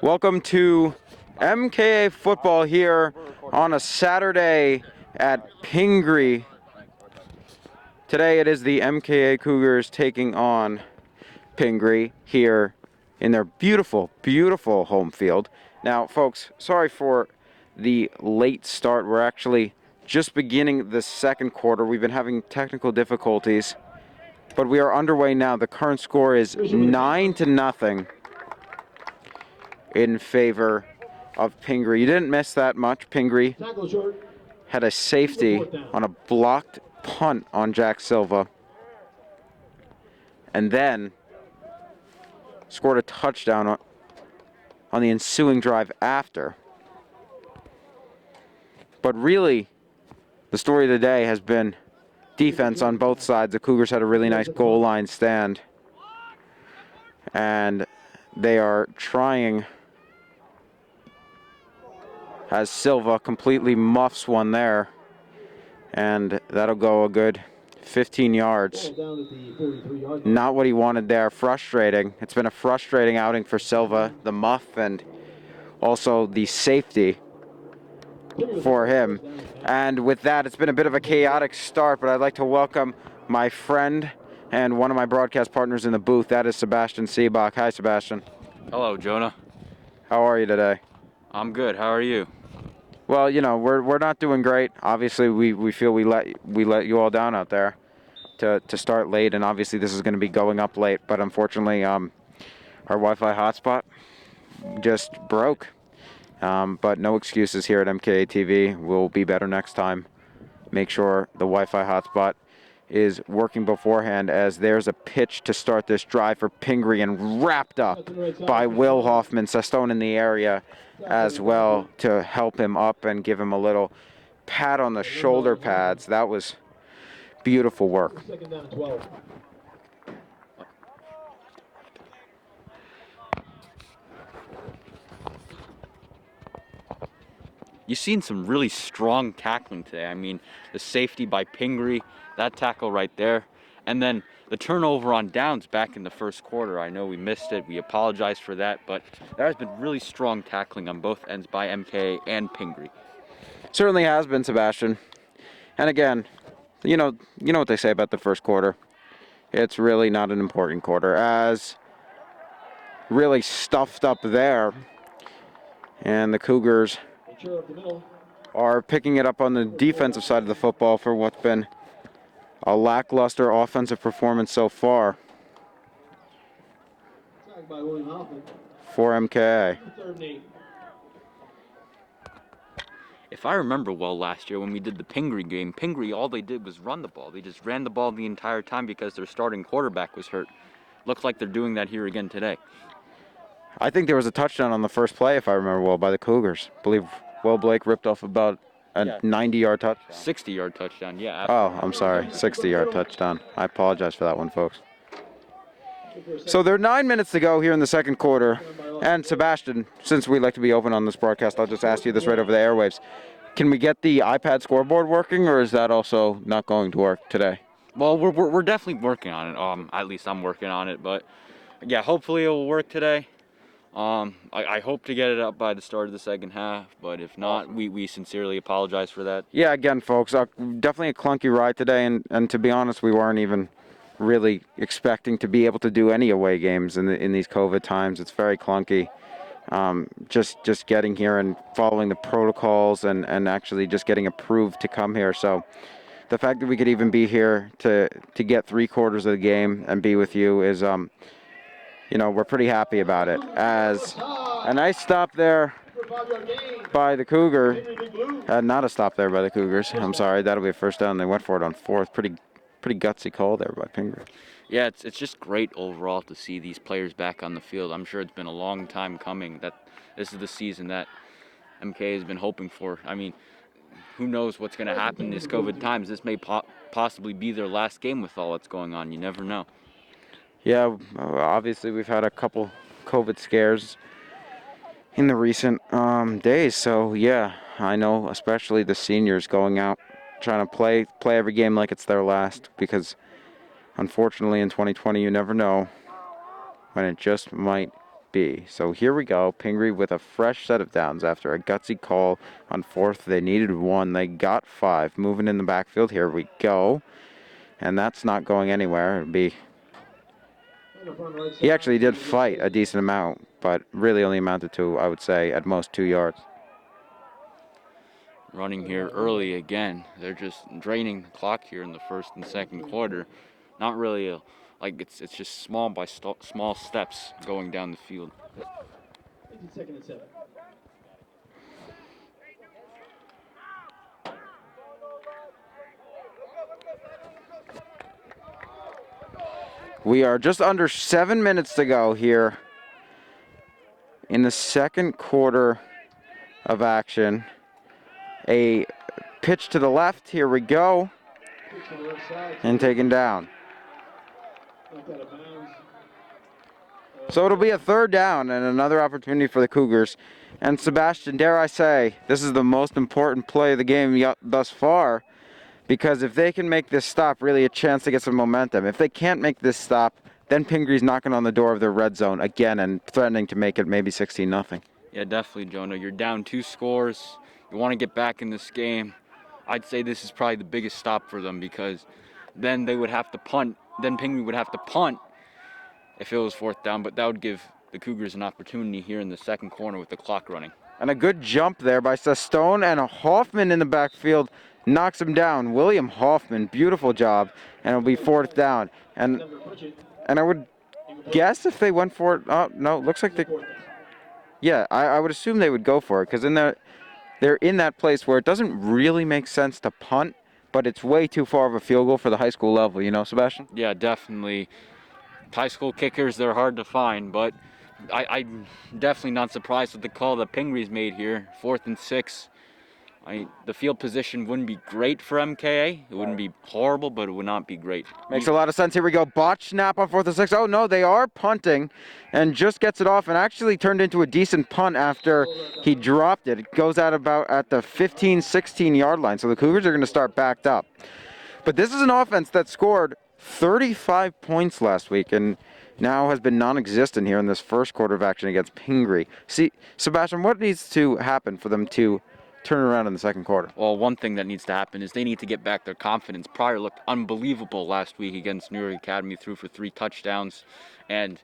Welcome to MKA football here on a Saturday at Pingry. Today it is the MKA Cougars taking on Pingry here in their beautiful, beautiful home field. Now, folks, sorry for the late start. We're actually just beginning the second quarter. We've been having technical difficulties, but we are underway now. The current score is 9-0 in favor of Pingry. You didn't miss that much. Pingry had a safety on a blocked punt on Jack Silva, and then scored a touchdown on the ensuing drive after. But really, the story of the day has been defense on both sides. The Cougars had a really nice goal line stand, and they are trying, as Silva completely muffs one there, and that'll go a good 15 yards. Not what he wanted there. Frustrating. It's been a frustrating outing for Silva, the muff, and also the safety for him. And with that, it's been a bit of a chaotic start, but I'd like to welcome my friend and one of my broadcast partners in the booth. That is Sebastian Seebach. Hi, Sebastian. Hello, Jonah. How are you today? I'm good. How are you? Well, you know, we're not doing great. Obviously, we feel we let you all down out there to start late, and obviously this is going to be going up late. But unfortunately, our Wi-Fi hotspot just broke. But no excuses here at MKA TV. We'll be better next time. Make sure the Wi-Fi hotspot is working beforehand, as there's a pitch to start this drive for Pingry, and wrapped up by Will Hoffman. Sestone in the area as well to help him up and give him a little pat on the shoulder pads. That was beautiful work. You've seen some really strong tackling today. I mean, the safety by Pingry, that tackle right there, and then the turnover on downs back in the first quarter. I know we missed it. We apologize for that, but there has been really strong tackling on both ends by MKA and Pingry. Certainly has been, Sebastian. And again, you know what they say about the first quarter. It's really not an important quarter, as really stuffed up there, and the Cougars are picking it up on the defensive side of the football for what's been a lackluster offensive performance so far for MKA. If I remember well, last year when we did the Pingry game, Pingry, all they did was run the ball. They just ran the ball the entire time because their starting quarterback was hurt. Looks like they're doing that here again today. I think there was a touchdown on the first play, if I remember well, by the Cougars. I believe Will Blake ripped off about a 90-yard touchdown. 60-yard touchdown, yeah. Absolutely. Oh, I'm sorry, 60-yard touchdown. I apologize for that one, folks. So there are 9 minutes to go here in the second quarter. And Sebastian, since we like to be open on this broadcast, I'll just ask you this right over the airwaves. Can we get the iPad scoreboard working, or is that also not going to work today? Well, we're definitely working on it. At least I'm working on it, but yeah, hopefully it will work today. I hope to get it up by the start of the second half, but if not, we sincerely apologize for that. Yeah, again, folks, definitely a clunky ride today, and to be honest, we weren't even really expecting to be able to do any away games in these COVID times. It's very clunky. Just getting here and following the protocols and actually just getting approved to come here. So the fact that we could even be here to get 3/4 of the game and be with you is, we're pretty happy about it. As a nice stop there by the Cougar. Not a stop there by the Cougars. I'm sorry, that'll be a first down. They went for it on fourth. Pretty gutsy call there by Pingry. Yeah, it's just great overall to see these players back on the field. I'm sure it's been a long time coming that this is the season that MKA has been hoping for. I mean, who knows what's going to happen in these COVID times. This may possibly be their last game with all that's going on. You never know. Yeah, obviously we've had a couple COVID scares in the recent days. So, yeah, I know especially the seniors going out trying to play every game like it's their last, because unfortunately in 2020 you never know when it just might be. So here we go. Pingry with a fresh set of downs after a gutsy call on 4th. They needed 1. They got 5. Moving in the backfield. Here we go. And that's not going anywhere. It'd be... He actually did fight a decent amount, but really only amounted to, I would say, at most 2 yards. Running here early again. They're just draining the clock here in the first and second quarter. Not really like it's just small steps going down the field. 2nd and 7. We are just under 7 minutes to go here in the second quarter of action. A pitch to the left. Here we go. And taken down. So it'll be a 3rd down and another opportunity for the Cougars. And Sebastian, dare I say, this is the most important play of the game thus far, because if they can make this stop, really a chance to get some momentum. If they can't make this stop, then Pingry's knocking on the door of their red zone again and threatening to make it maybe 16-0. Yeah, definitely, Jonah. You're down 2 scores. You want to get back in this game. I'd say this is probably the biggest stop for them, because then they would have to punt. Then Pingry would have to punt if it was 4th down, but that would give the Cougars an opportunity here in the second corner with the clock running. And a good jump there by Sestone, and a Hoffman in the backfield knocks him down. William Hoffman, beautiful job, and it'll be 4th down. And I would guess if they went for it, oh no, looks like they, yeah, I would assume they would go for it, because they're in that place where it doesn't really make sense to punt, but it's way too far of a field goal for the high school level, you know, Sebastian? Yeah, definitely. High school kickers, they're hard to find, but I'm definitely not surprised with the call that Pingry's made here. 4th and 6. The field position wouldn't be great for MKA. It wouldn't be horrible, but it would not be great. Makes a lot of sense. Here we go. Botch snap on 4th and 6. Oh, no, they are punting, and just gets it off and actually turned into a decent punt after he dropped it. It goes out about at the 15, 16-yard line, so the Cougars are going to start backed up. But this is an offense that scored 35 points last week and now has been non-existent here in this first quarter of action against Pingry. See, Sebastian, what needs to happen for them to turn around in the second quarter? Well, one thing that needs to happen is they need to get back their confidence. Pryor looked unbelievable last week against New York Academy, threw for 3 touchdowns, and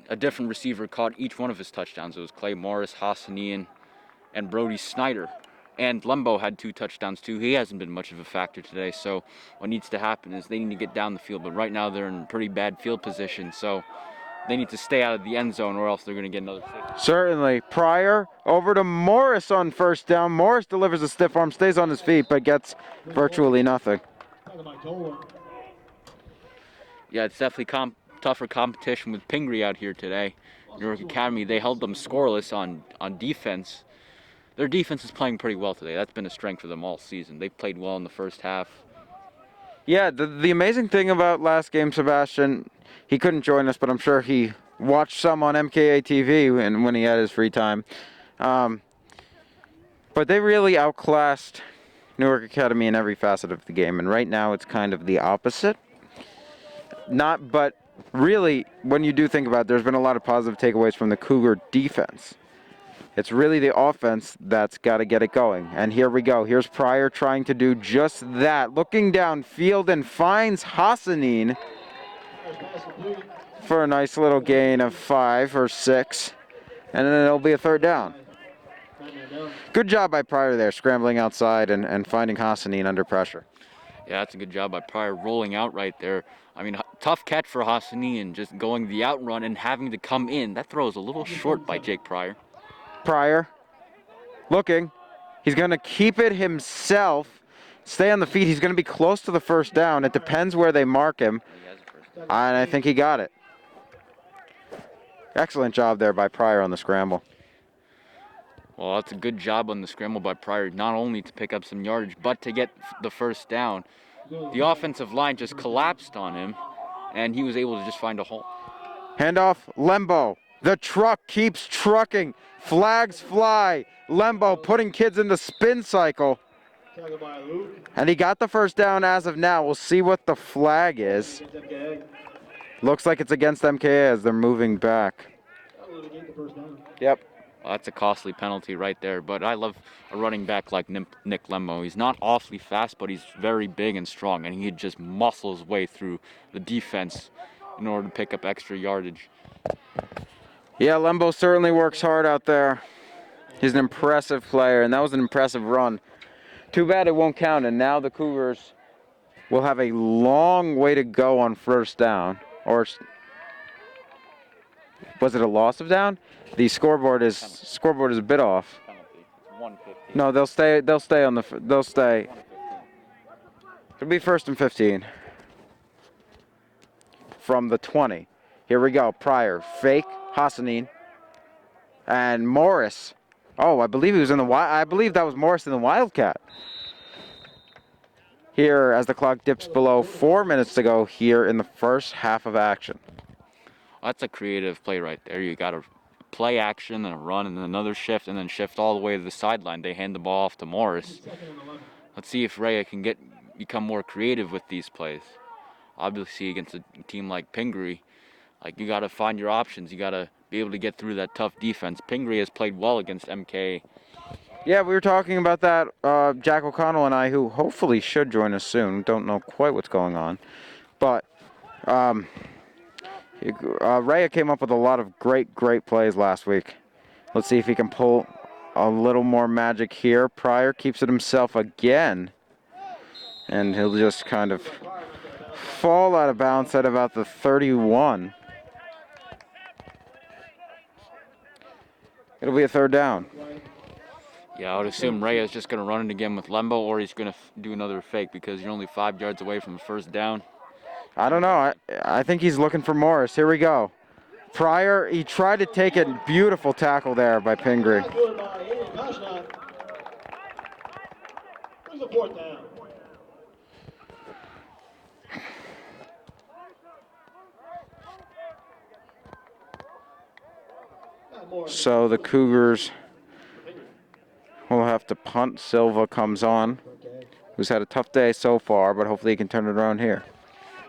a different receiver caught each one of his touchdowns. It was Clay Morris, Hassanian, and Brody Snyder. And Lembo had 2 touchdowns too. He hasn't been much of a factor today. So what needs to happen is they need to get down the field. But right now they're in pretty bad field position. So they need to stay out of the end zone or else they're going to get another 6. Certainly. Pryor over to Morris on 1st down. Morris delivers a stiff arm, stays on his feet, but gets virtually nothing. Yeah, it's definitely tougher competition with Pingry out here today. New York Academy, they held them scoreless on defense. Their defense is playing pretty well today. That's been a strength for them all season. They played well in the first half. Yeah, the amazing thing about last game, Sebastian, he couldn't join us, but I'm sure he watched some on MKA TV and when he had his free time. But they really outclassed Newark Academy in every facet of the game, and right now it's kind of the opposite. But really, when you do think about it, there's been a lot of positive takeaways from the Cougar defense. It's really the offense that's got to get it going. And here we go. Here's Pryor trying to do just that. Looking downfield and finds Hassanin for a nice little gain of 5 or 6. And then it'll be a 3rd down. Good job by Pryor there, scrambling outside and finding Hassanin under pressure. Yeah, that's a good job by Pryor rolling out right there. I mean, tough catch for Hassanian, just going the out run and having to come in. That throw is a little short by Jake Pryor. Pryor looking. He's going to keep it himself. Stay on the feet. He's going to be close to the 1st down. It depends where they mark him. And I think he got it. Excellent job there by Pryor on the scramble. Well, that's a good job on the scramble by Pryor, not only to pick up some yardage, but to get the 1st down. The offensive line just collapsed on him, and he was able to just find a hole. Handoff, Lembo. The truck keeps trucking. Flags fly. Lembo putting kids in the spin cycle. And he got the 1st down as of now. We'll see what the flag is. Looks like it's against MKA as they're moving back. first down. Yep. Well, that's a costly penalty right there. But I love a running back like Nick Lemmo. He's not awfully fast, but he's very big and strong, and he just muscle his way through the defense in order to pick up extra yardage. Yeah, Lembo certainly works hard out there. He's an impressive player, and that was an impressive run. Too bad it won't count, and now the Cougars will have a long way to go on first down. Or was it a loss of down? The scoreboard is a bit off. Penalty. It's 115. No, they'll stay on the they'll stay. It'll be 1st and 15 from the 20. Here we go. Pryor, fake, Hassanin, and Morris. Oh, I believe he was in the I believe that was Morris in the Wildcat. Here, as the clock dips below 4 minutes to go here in the first half of action. That's a creative play right there. You got a play action and a run and then another shift and then shift all the way to the sideline. They hand the ball off to Morris. Let's see if Rhea can become more creative with these plays. Obviously, against a team like Pingry, like, you got to find your options. You got to be able to get through that tough defense. Pingry has played well against MKA. Yeah, we were talking about that, Jack O'Connell and I, who hopefully should join us soon. Don't know quite what's going on. But Rhea came up with a lot of great plays last week. Let's see if he can pull a little more magic here. Pryor keeps it himself again. And he'll just kind of fall out of bounds at about the 31. It'll be a 3rd down. Yeah, I would assume Rhea is just going to run it again with Lembo, or he's going to do another fake because you're only 5 yards away from the first down. I don't know. I think he's looking for Morris. Here we go. Pryor, he tried to take it. Beautiful tackle there by Pingry. Where's the 4th down? So the Cougars will have to punt. Silva comes on, who's had a tough day so far, but hopefully he can turn it around here.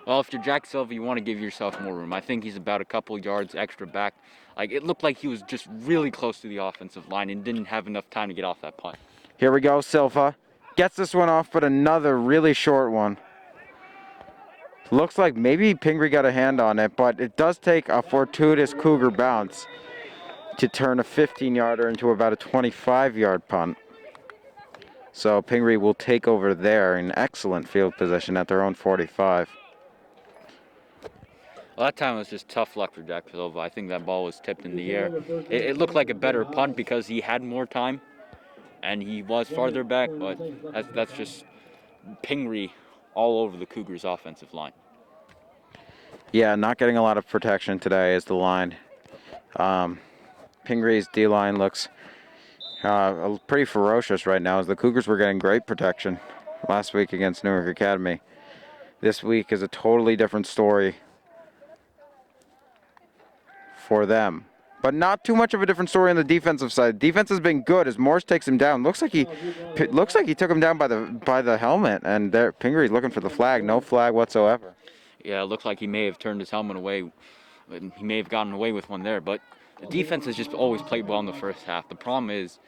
Well, if you're Jack Silva, you want to give yourself more room. I think he's about a couple yards extra back. Like, it looked like he was just really close to the offensive line and didn't have enough time to get off that punt. Here we go. Silva gets this one off, but another really short one. Looks like maybe Pingry got a hand on it, but it does take a fortuitous Cougar bounce to turn a 15-yarder into about a 25-yard punt. So Pingry will take over there in excellent field position at their own 45. Well, that time was just tough luck for Jack Silva. I think that ball was tipped in the air. It looked like a better punt because he had more time and he was farther back, but that's just Pingry all over the Cougars' offensive line. Yeah, not getting a lot of protection today is the line. Pingry's D-line looks pretty ferocious right now, as the Cougars were getting great protection last week against Newark Academy. This week is a totally different story for them. But not too much of a different story on the defensive side. Defense has been good as Morris takes him down. Looks like he took him down by the helmet, and there Pingry's looking for the flag. No flag whatsoever. Yeah, it looked like he may have turned his helmet away. He may have gotten away with one there, but the defense has just always played well in the first half. The problem is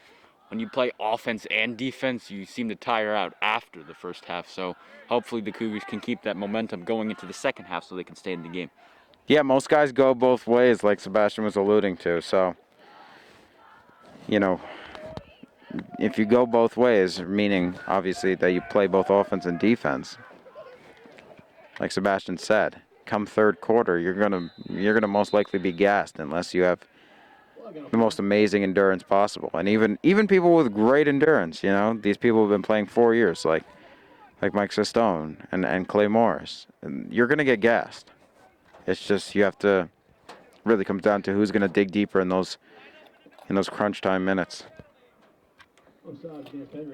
when you play offense and defense, you seem to tire out after the first half. So hopefully the Cougars can keep that momentum going into the second half so they can stay in the game. Yeah, most guys go both ways, like Sebastian was alluding to. So, if you go both ways, meaning obviously that you play both offense and defense, like Sebastian said, come third quarter, you're gonna most likely be gassed unless you have the most amazing endurance possible. And even people with great endurance, these people have been playing 4 years, like Mike Sistone and Clay Morris, and you're gonna get gassed. It's just you have to really come down to who's gonna dig deeper in those crunch time minutes.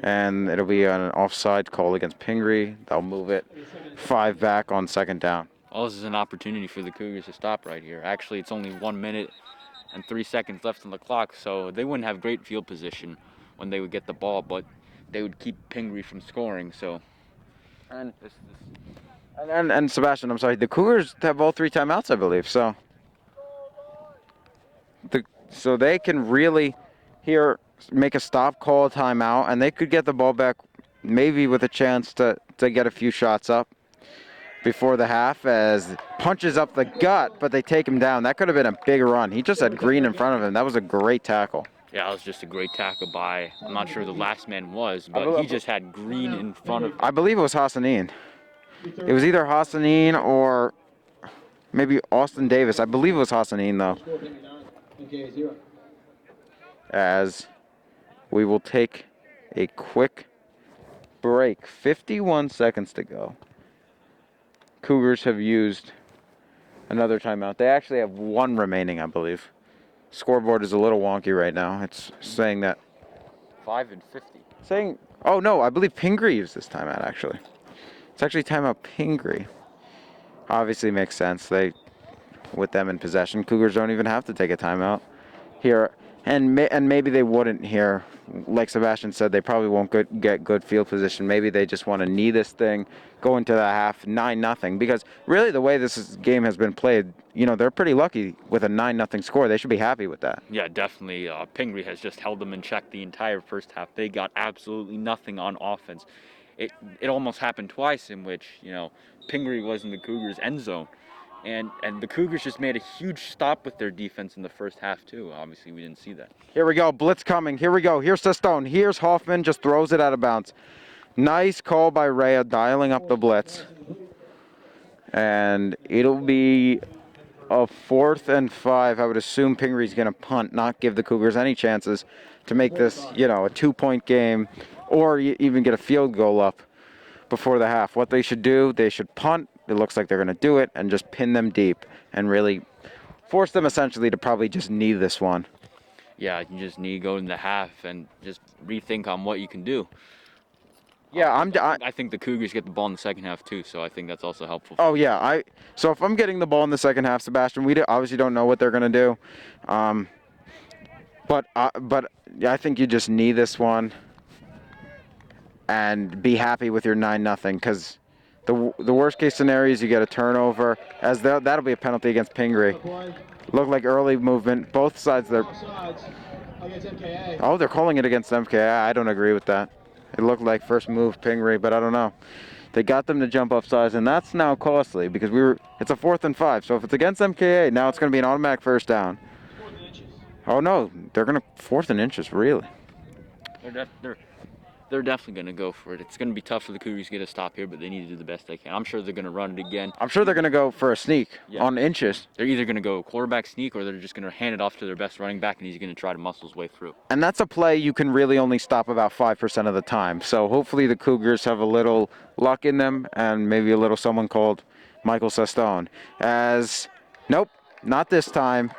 And it'll be an offside call against Pingry. They'll move it 5 back on 2nd down. Well, this is an opportunity for the Cougars to stop right here. Actually, it's only 1 minute and 3 seconds left on the clock, so they wouldn't have great field position when they would get the ball, but they would keep Pingry from scoring. So, And Sebastian, I'm sorry, the Cougars have all 3 timeouts, I believe. So so they can really here make a stop, call a timeout, and they could get the ball back maybe with a chance to get a few shots up before the half as punches up the gut, but they take him down. That could have been a big run. He just had Green in front of him. That was a great tackle. Yeah, it was just a great tackle by, I'm not sure who the last man was, but he just had Green in front of him. I believe it was Hassanin. It was either Hassanin or maybe Austin Davis. I believe it was Hassanin, though. MKA 0. As we will take a quick break. 51 seconds to go. Cougars have used another timeout. They actually have one remaining, I believe. Scoreboard is a little wonky right now. It's saying that. 5 and 50. Saying, oh no, I believe Pingry used this timeout actually. It's actually timeout Pingry. Obviously makes sense. With them in possession, Cougars don't even have to take a timeout here, and maybe they wouldn't here. Like Sebastian said, they probably won't get good field position. Maybe they just want to knee this thing, go into the half 9-0, because really the way game has been played, they're pretty lucky with a 9-0 score. They should be happy with that. Yeah, definitely. Pingry has just held them in check the entire first half. They got absolutely nothing on offense. It almost happened twice in which, Pingry was in the Cougars' end zone. And the Cougars just made a huge stop with their defense in the first half, too. Obviously, we didn't see that. Here we go. Blitz coming. Here we go. Here's Sestone. Here's Hoffman. Just throws it out of bounds. Nice call by Rhea, dialing up the blitz. And it'll be a 4th and 5. I would assume Pingry's going to punt, not give the Cougars any chances to make this, a 2-point game or even get a field goal up before the half. What they should do, they should punt. It looks like they're going to do it and just pin them deep and really force them essentially to probably just knee this one. Yeah, you just need to go in the half and just rethink on what you can do. Yeah, I think the Cougars get the ball in the second half too, so I think that's also helpful. Oh yeah, so if I'm getting the ball in the second half, Sebastian, we obviously don't know what they're going to do, but I think you just knee this one and be happy with your 9-0, because the worst case scenario is you get a turnover, as that'll be a penalty against Pingry. Look like early movement, both sides. They're calling it against MKA. I don't agree with that. It looked like first move Pingry, but I don't know. They got them to jump up sides, and that's now costly because it's a 4th and 5. So if it's against MKA, now it's going to be an automatic first down. Oh no, they're going to 4th and inches, really. They're definitely going to go for it. It's going to be tough for the Cougars to get a stop here, but they need to do the best they can. I'm sure they're going to run it again. I'm sure they're going to go for a sneak on inches. They're either going to go quarterback sneak or they're just going to hand it off to their best running back, and he's going to try to muscle his way through. And that's a play you can really only stop about 5% of the time. So hopefully the Cougars have a little luck in them and maybe a little someone called Michael Sestone. Nope, not this time.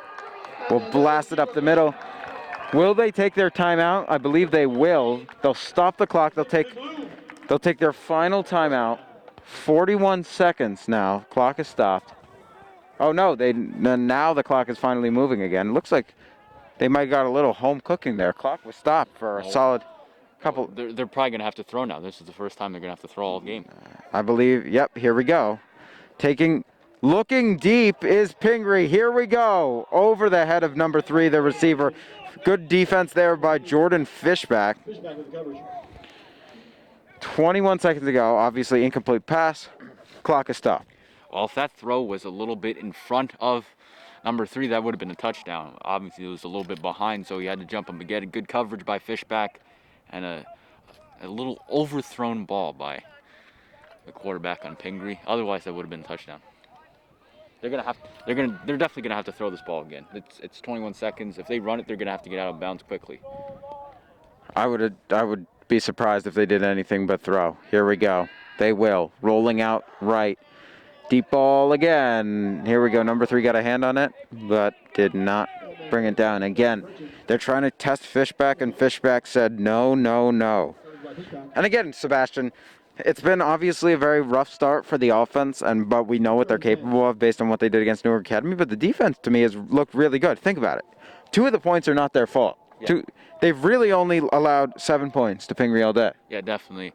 We'll blast it up the middle. Will they take their timeout? I believe they will. They'll stop the clock. They'll take their final timeout. 41 seconds now. Clock is stopped. Oh no, now the clock is finally moving again. It looks like they might have got a little home cooking there. Clock was stopped for a solid couple. They're probably going to have to throw now. This is the first time they're going to have to throw all game. I believe, yep, here we go. Looking deep is Pingry. Here we go. Over the head of number 3, the receiver. Good defense there by Jordan Fishback. 21 seconds to go. Obviously incomplete pass. Clock is stopped. Well, if that throw was a little bit in front of number 3, that would have been a touchdown. Obviously, it was a little bit behind, so he had to jump him again. Good coverage by Fishback and a little overthrown ball by the quarterback on Pingry. Otherwise, that would have been a touchdown. They're definitely gonna have to throw this ball again. It's 21 seconds. If they run it, they're gonna have to get out of bounds quickly. I would be surprised if they did anything but throw. Here we go. They will. Rolling out right. Deep ball again. Here we go. Number 3 got a hand on it, but did not bring it down. Again, they're trying to test Fishback, and Fishback said no, no, no. And again, Sebastian, it's been obviously a very rough start for the offense, but we know what they're capable of based on what they did against Newark Academy. But the defense, to me, has looked really good. Think about it. 2 of the points are not their fault. Yeah. They've really only allowed 7 points to Pingry all day. Yeah, definitely.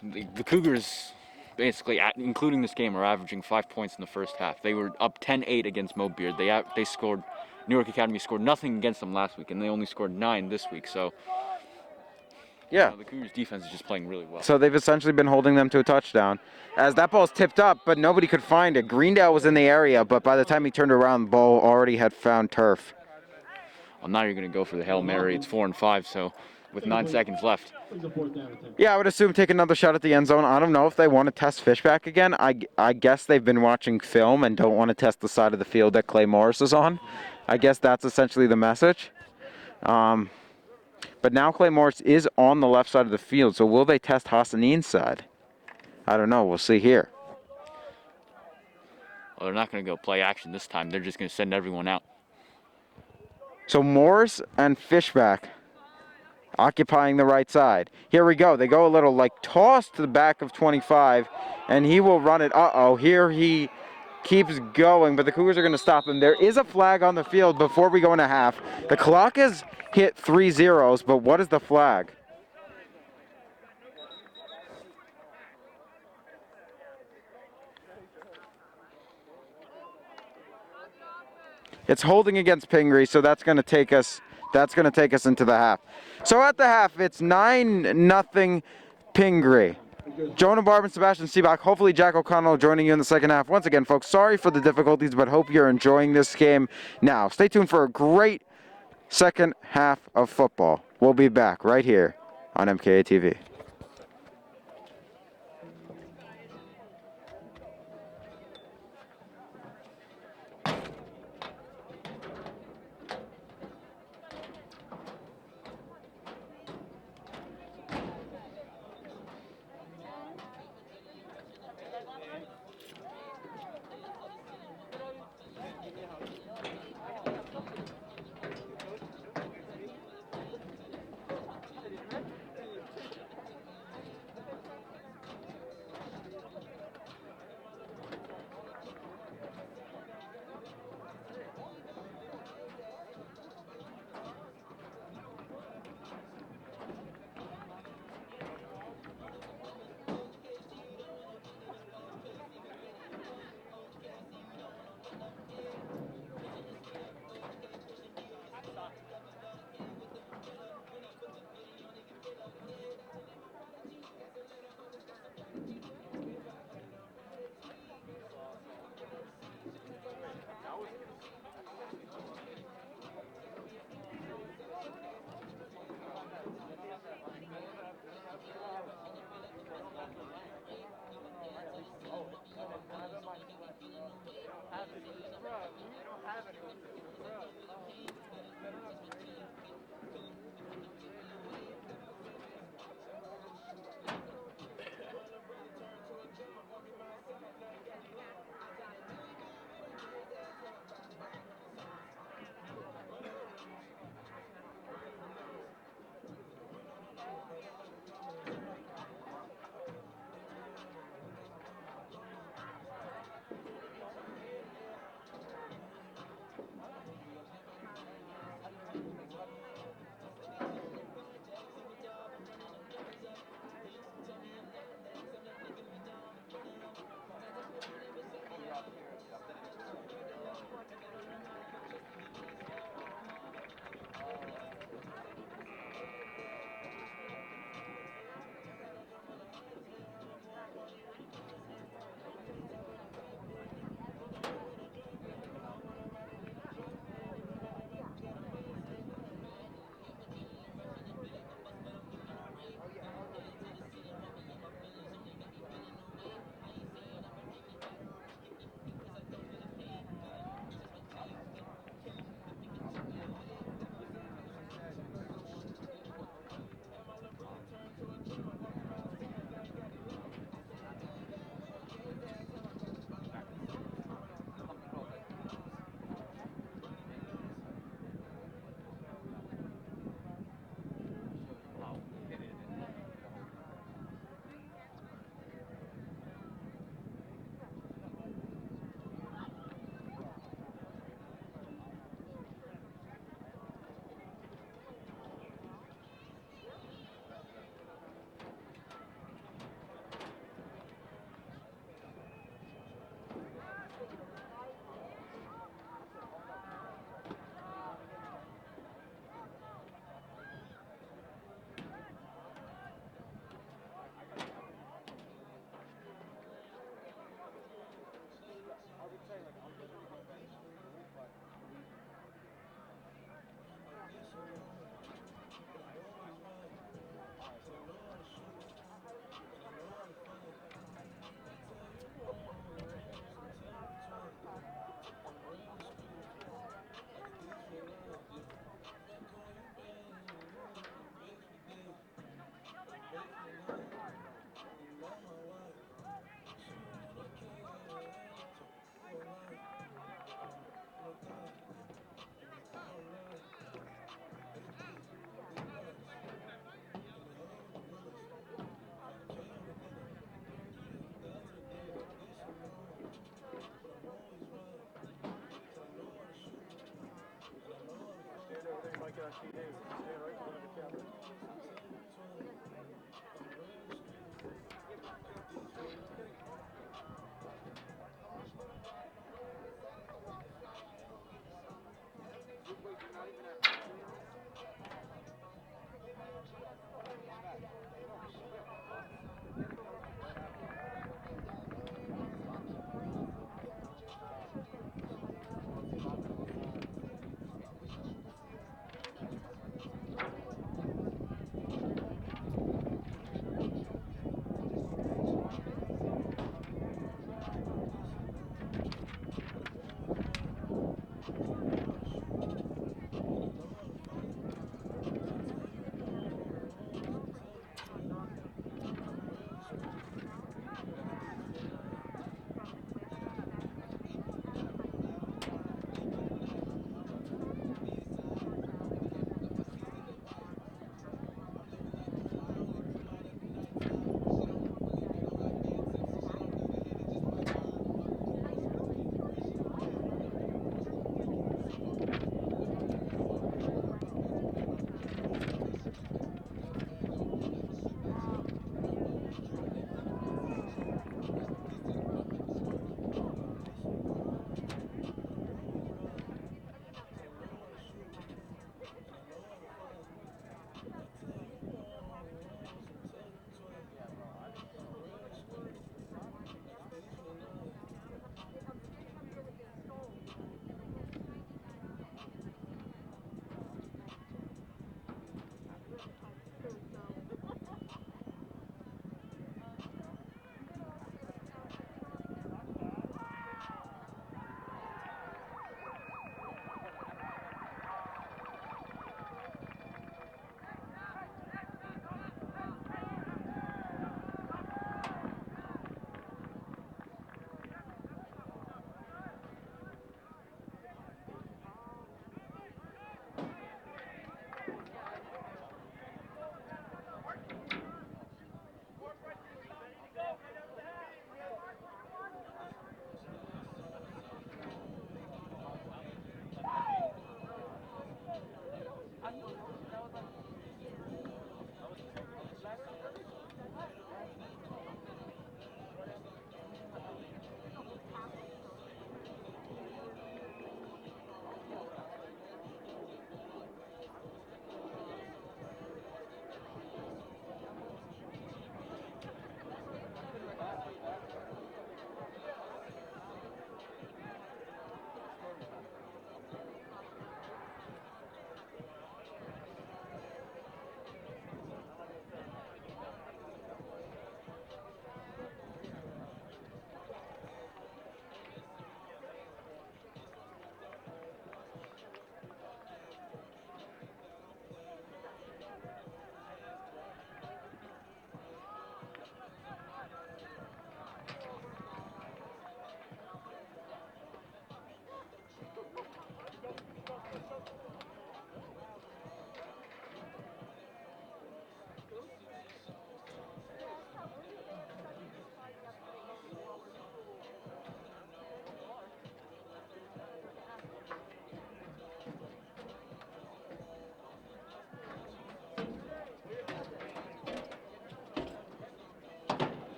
The Cougars, basically, including this game, are averaging 5 points in the first half. They were up 10-8 against Mobeard. They scored New York Academy scored nothing against them last week, and they only scored 9 this week. So Yeah. the Cougars defense is just playing really well. So they've essentially been holding them to a touchdown. As that ball's tipped up, but nobody could find it. Greendale was in the area, but by the time he turned around, the ball already had found turf. Well, now you're going to go for the Hail Mary. It's 4 and 5, so with 9 seconds left. Yeah, I would assume take another shot at the end zone. I don't know if they want to test Fishback again. I guess they've been watching film and don't want to test the side of the field that Clay Morris is on. I guess that's essentially the message. But now Clay Morris is on the left side of the field, so will they test Hassanin's side? I don't know. We'll see here. Well, they're not going to go play action this time. They're just going to send everyone out. So Morris and Fishback occupying the right side. Here we go. They go a little like toss to the back of 25, and he will run it. Uh-oh, here he keeps going, but the Cougars are going to stop him. There is a flag on the field before we go into half. The clock has hit 3 zeros, but what is the flag? It's holding against Pingry, so that's going to take us into the half. So at the half, it's 9-0 Pingry. Jonah Barb and Sebastian Seabach, hopefully Jack O'Connell joining you in the second half. Once again, folks, sorry for the difficulties, but hope you're enjoying this game. Now, stay tuned for a great second half of football. We'll be back right here on MKA TV.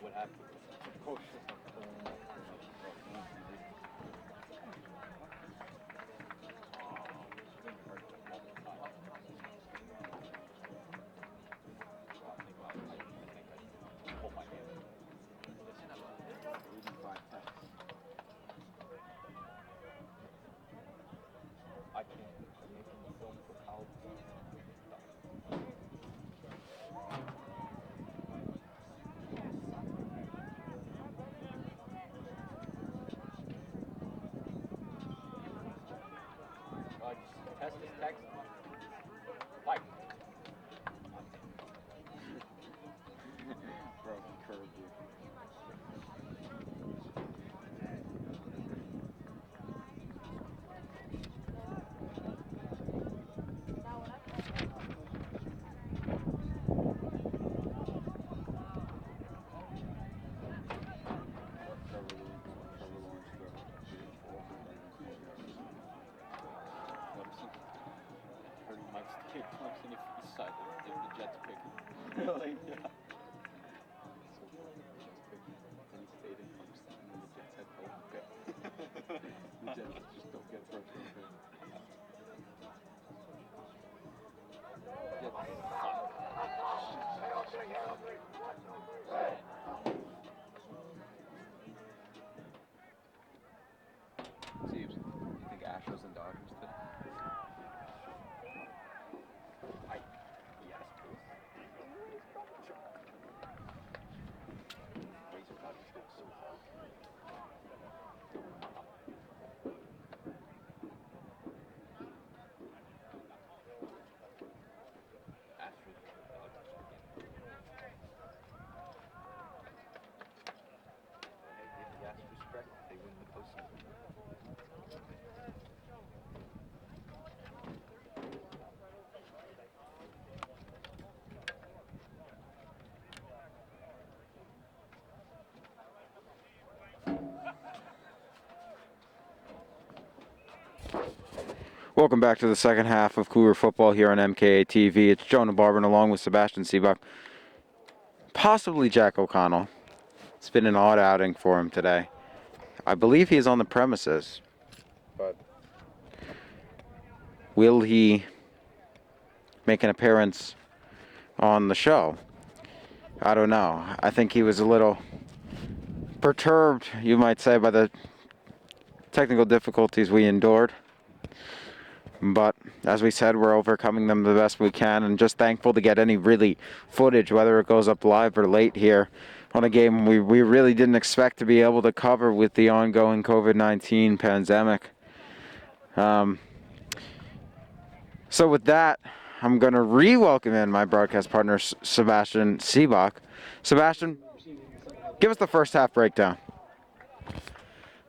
What happened? I can't. I'm making the film for how. Test this text. Fight. Bro, curved you. Clemson if he decided if the Jets pick him. Really? Yeah. So and he stayed in Clemson and the Jets had told him, okay. The Jets just don't get first round pick. Steves, you think Astros and Dodgers today? Yes, please. Razor Dodgers go so hard. Astros and Dodgers again. Hey, if the Astros correct, they win the postseason. Welcome back to the second half of Cougar football here on MKA TV. It's Jonah Barber along with Sebastian Seabuck, possibly Jack O'Connell. It's been an odd outing for him today. I believe he is on the premises, but will he make an appearance on the show? I don't know. I think he was a little perturbed, you might say, by the technical difficulties we endured. But as we said, we're overcoming them the best we can, and just thankful to get any really footage, whether it goes up live or late here on a game we really didn't expect to be able to cover with the ongoing COVID-19 pandemic. So with that, I'm going to re-welcome in my broadcast partner, Sebastian Seabuck. Sebastian, give us the first half breakdown.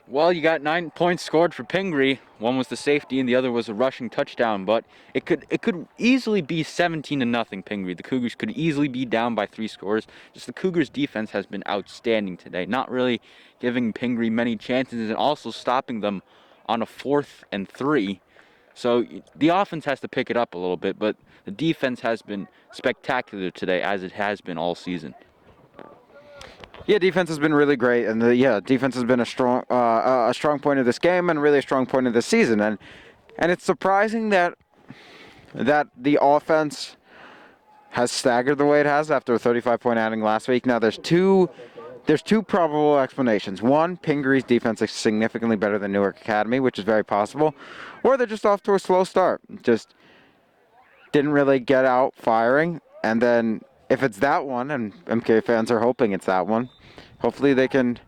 Well, you got 9 points scored for Pingry. One was the safety and the other was a rushing touchdown, but it could easily be 17-0 Pingry. The Cougars could easily be down by 3 scores. Just the Cougars defense has been outstanding today, not really giving Pingry many chances and also stopping them on a 4th and 3. So the offense has to pick it up a little bit, but the defense has been spectacular today, as it has been all season. Yeah, defense has been really great, and defense has been a strong point of this game and really a strong point of this season. And it's surprising that the offense has staggered the way it has after a 35-point outing last week. Now there's two probable explanations. One, Pingry's defense is significantly better than Newark Academy, which is very possible, or they're just off to a slow start. Just didn't really get out firing, and then if it's that one, and MKA fans are hoping it's that one, hopefully they can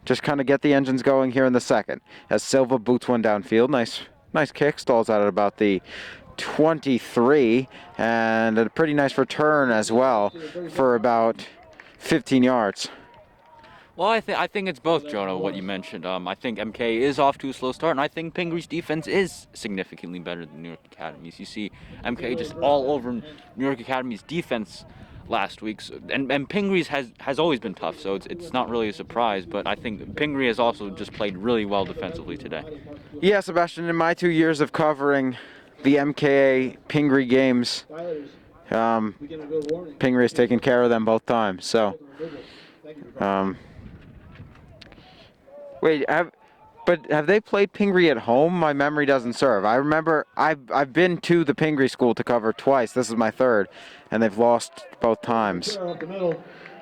just kind of get the engines going here in the second. As Silva boots one downfield, nice kick, stalls out at about the 23, and a pretty nice return as well for about 15 yards. Well, I think it's both, Jonah, what you mentioned. I think MKA is off to a slow start, and I think Pingry's defense is significantly better than New York Academy's. You see MKA just all over New York Academy's defense last week. So, and Pingry's has always been tough, so it's not really a surprise. But I think Pingry has also just played really well defensively today. Yeah, Sebastian, in my 2 years of covering the MKA Pingry games, Pingry has taken care of them both times. So, wait, have they played Pingry at home? My memory doesn't serve. I remember I've been to the Pingry school to cover twice. This is my third, and they've lost both times.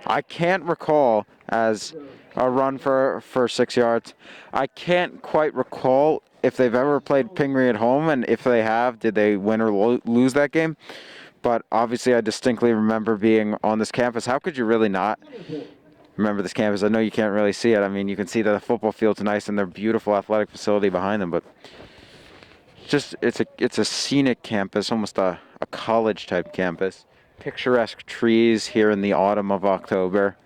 I can't recall as a run for 6 yards. I can't quite recall if they've ever played Pingry at home, and if they have, did they win or lose that game? But obviously, I distinctly remember being on this campus. How could you really not remember this campus? I know you can't really see it. I mean, you can see that the football field's nice and their beautiful athletic facility behind them, but just it's a scenic campus, almost a college type campus. Picturesque trees here in the autumn of October,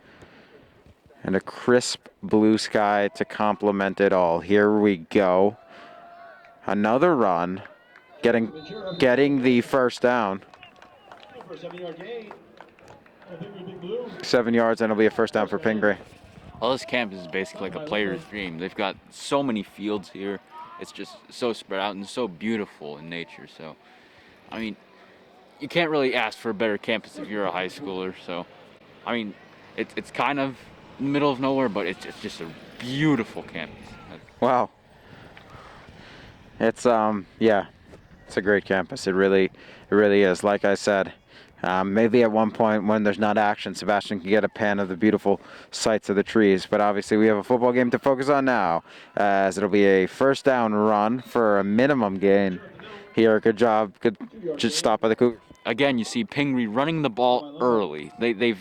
and a crisp blue sky to complement it all. Here we go. Another run, getting the first down. 7 yards, and it'll be a first down for Pingry. Well, this campus is basically like a player's dream. They've got so many fields here. It's just so spread out and so beautiful in nature. So, I mean, you can't really ask for a better campus if you're a high schooler. So, I mean, it's kind of in the middle of nowhere, but it's just a beautiful campus. Wow. It's yeah, it's a great campus. It really is. Like I said, maybe at one point when there's not action, Sebastian can get a pan of the beautiful sights of the trees. But obviously, we have a football game to focus on now, as it'll be a first down run for a minimum gain here. Good job. Good stop by the Cougars. Again, you see Pingry running the ball early. They've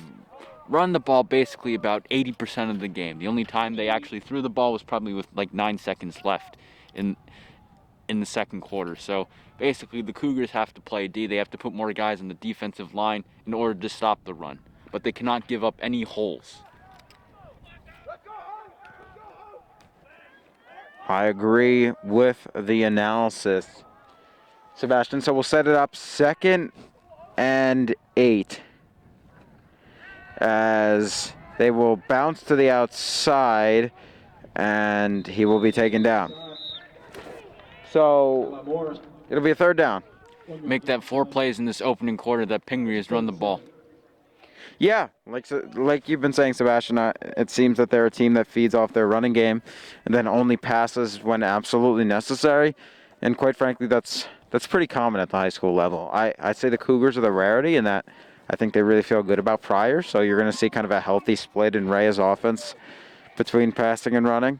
run the ball basically about 80% of the game. The only time they actually threw the ball was probably with like 9 seconds left in the second quarter. So basically the Cougars have to play D. They have to put more guys on the defensive line in order to stop the run. But they cannot give up any holes. I agree with the analysis, Sebastian. So we'll set it up 2nd and 8. As they will bounce to the outside, and he will be taken down. So it'll be a third down. Make that 4 plays in this opening quarter that Pingry has run the ball. Yeah, like you've been saying, Sebastian, it seems that they're a team that feeds off their running game and then only passes when absolutely necessary. And quite frankly, that's pretty common at the high school level. I'd say the Cougars are the rarity in that I think they really feel good about Pryor. So you're going to see kind of a healthy split in Raya's offense between passing and running.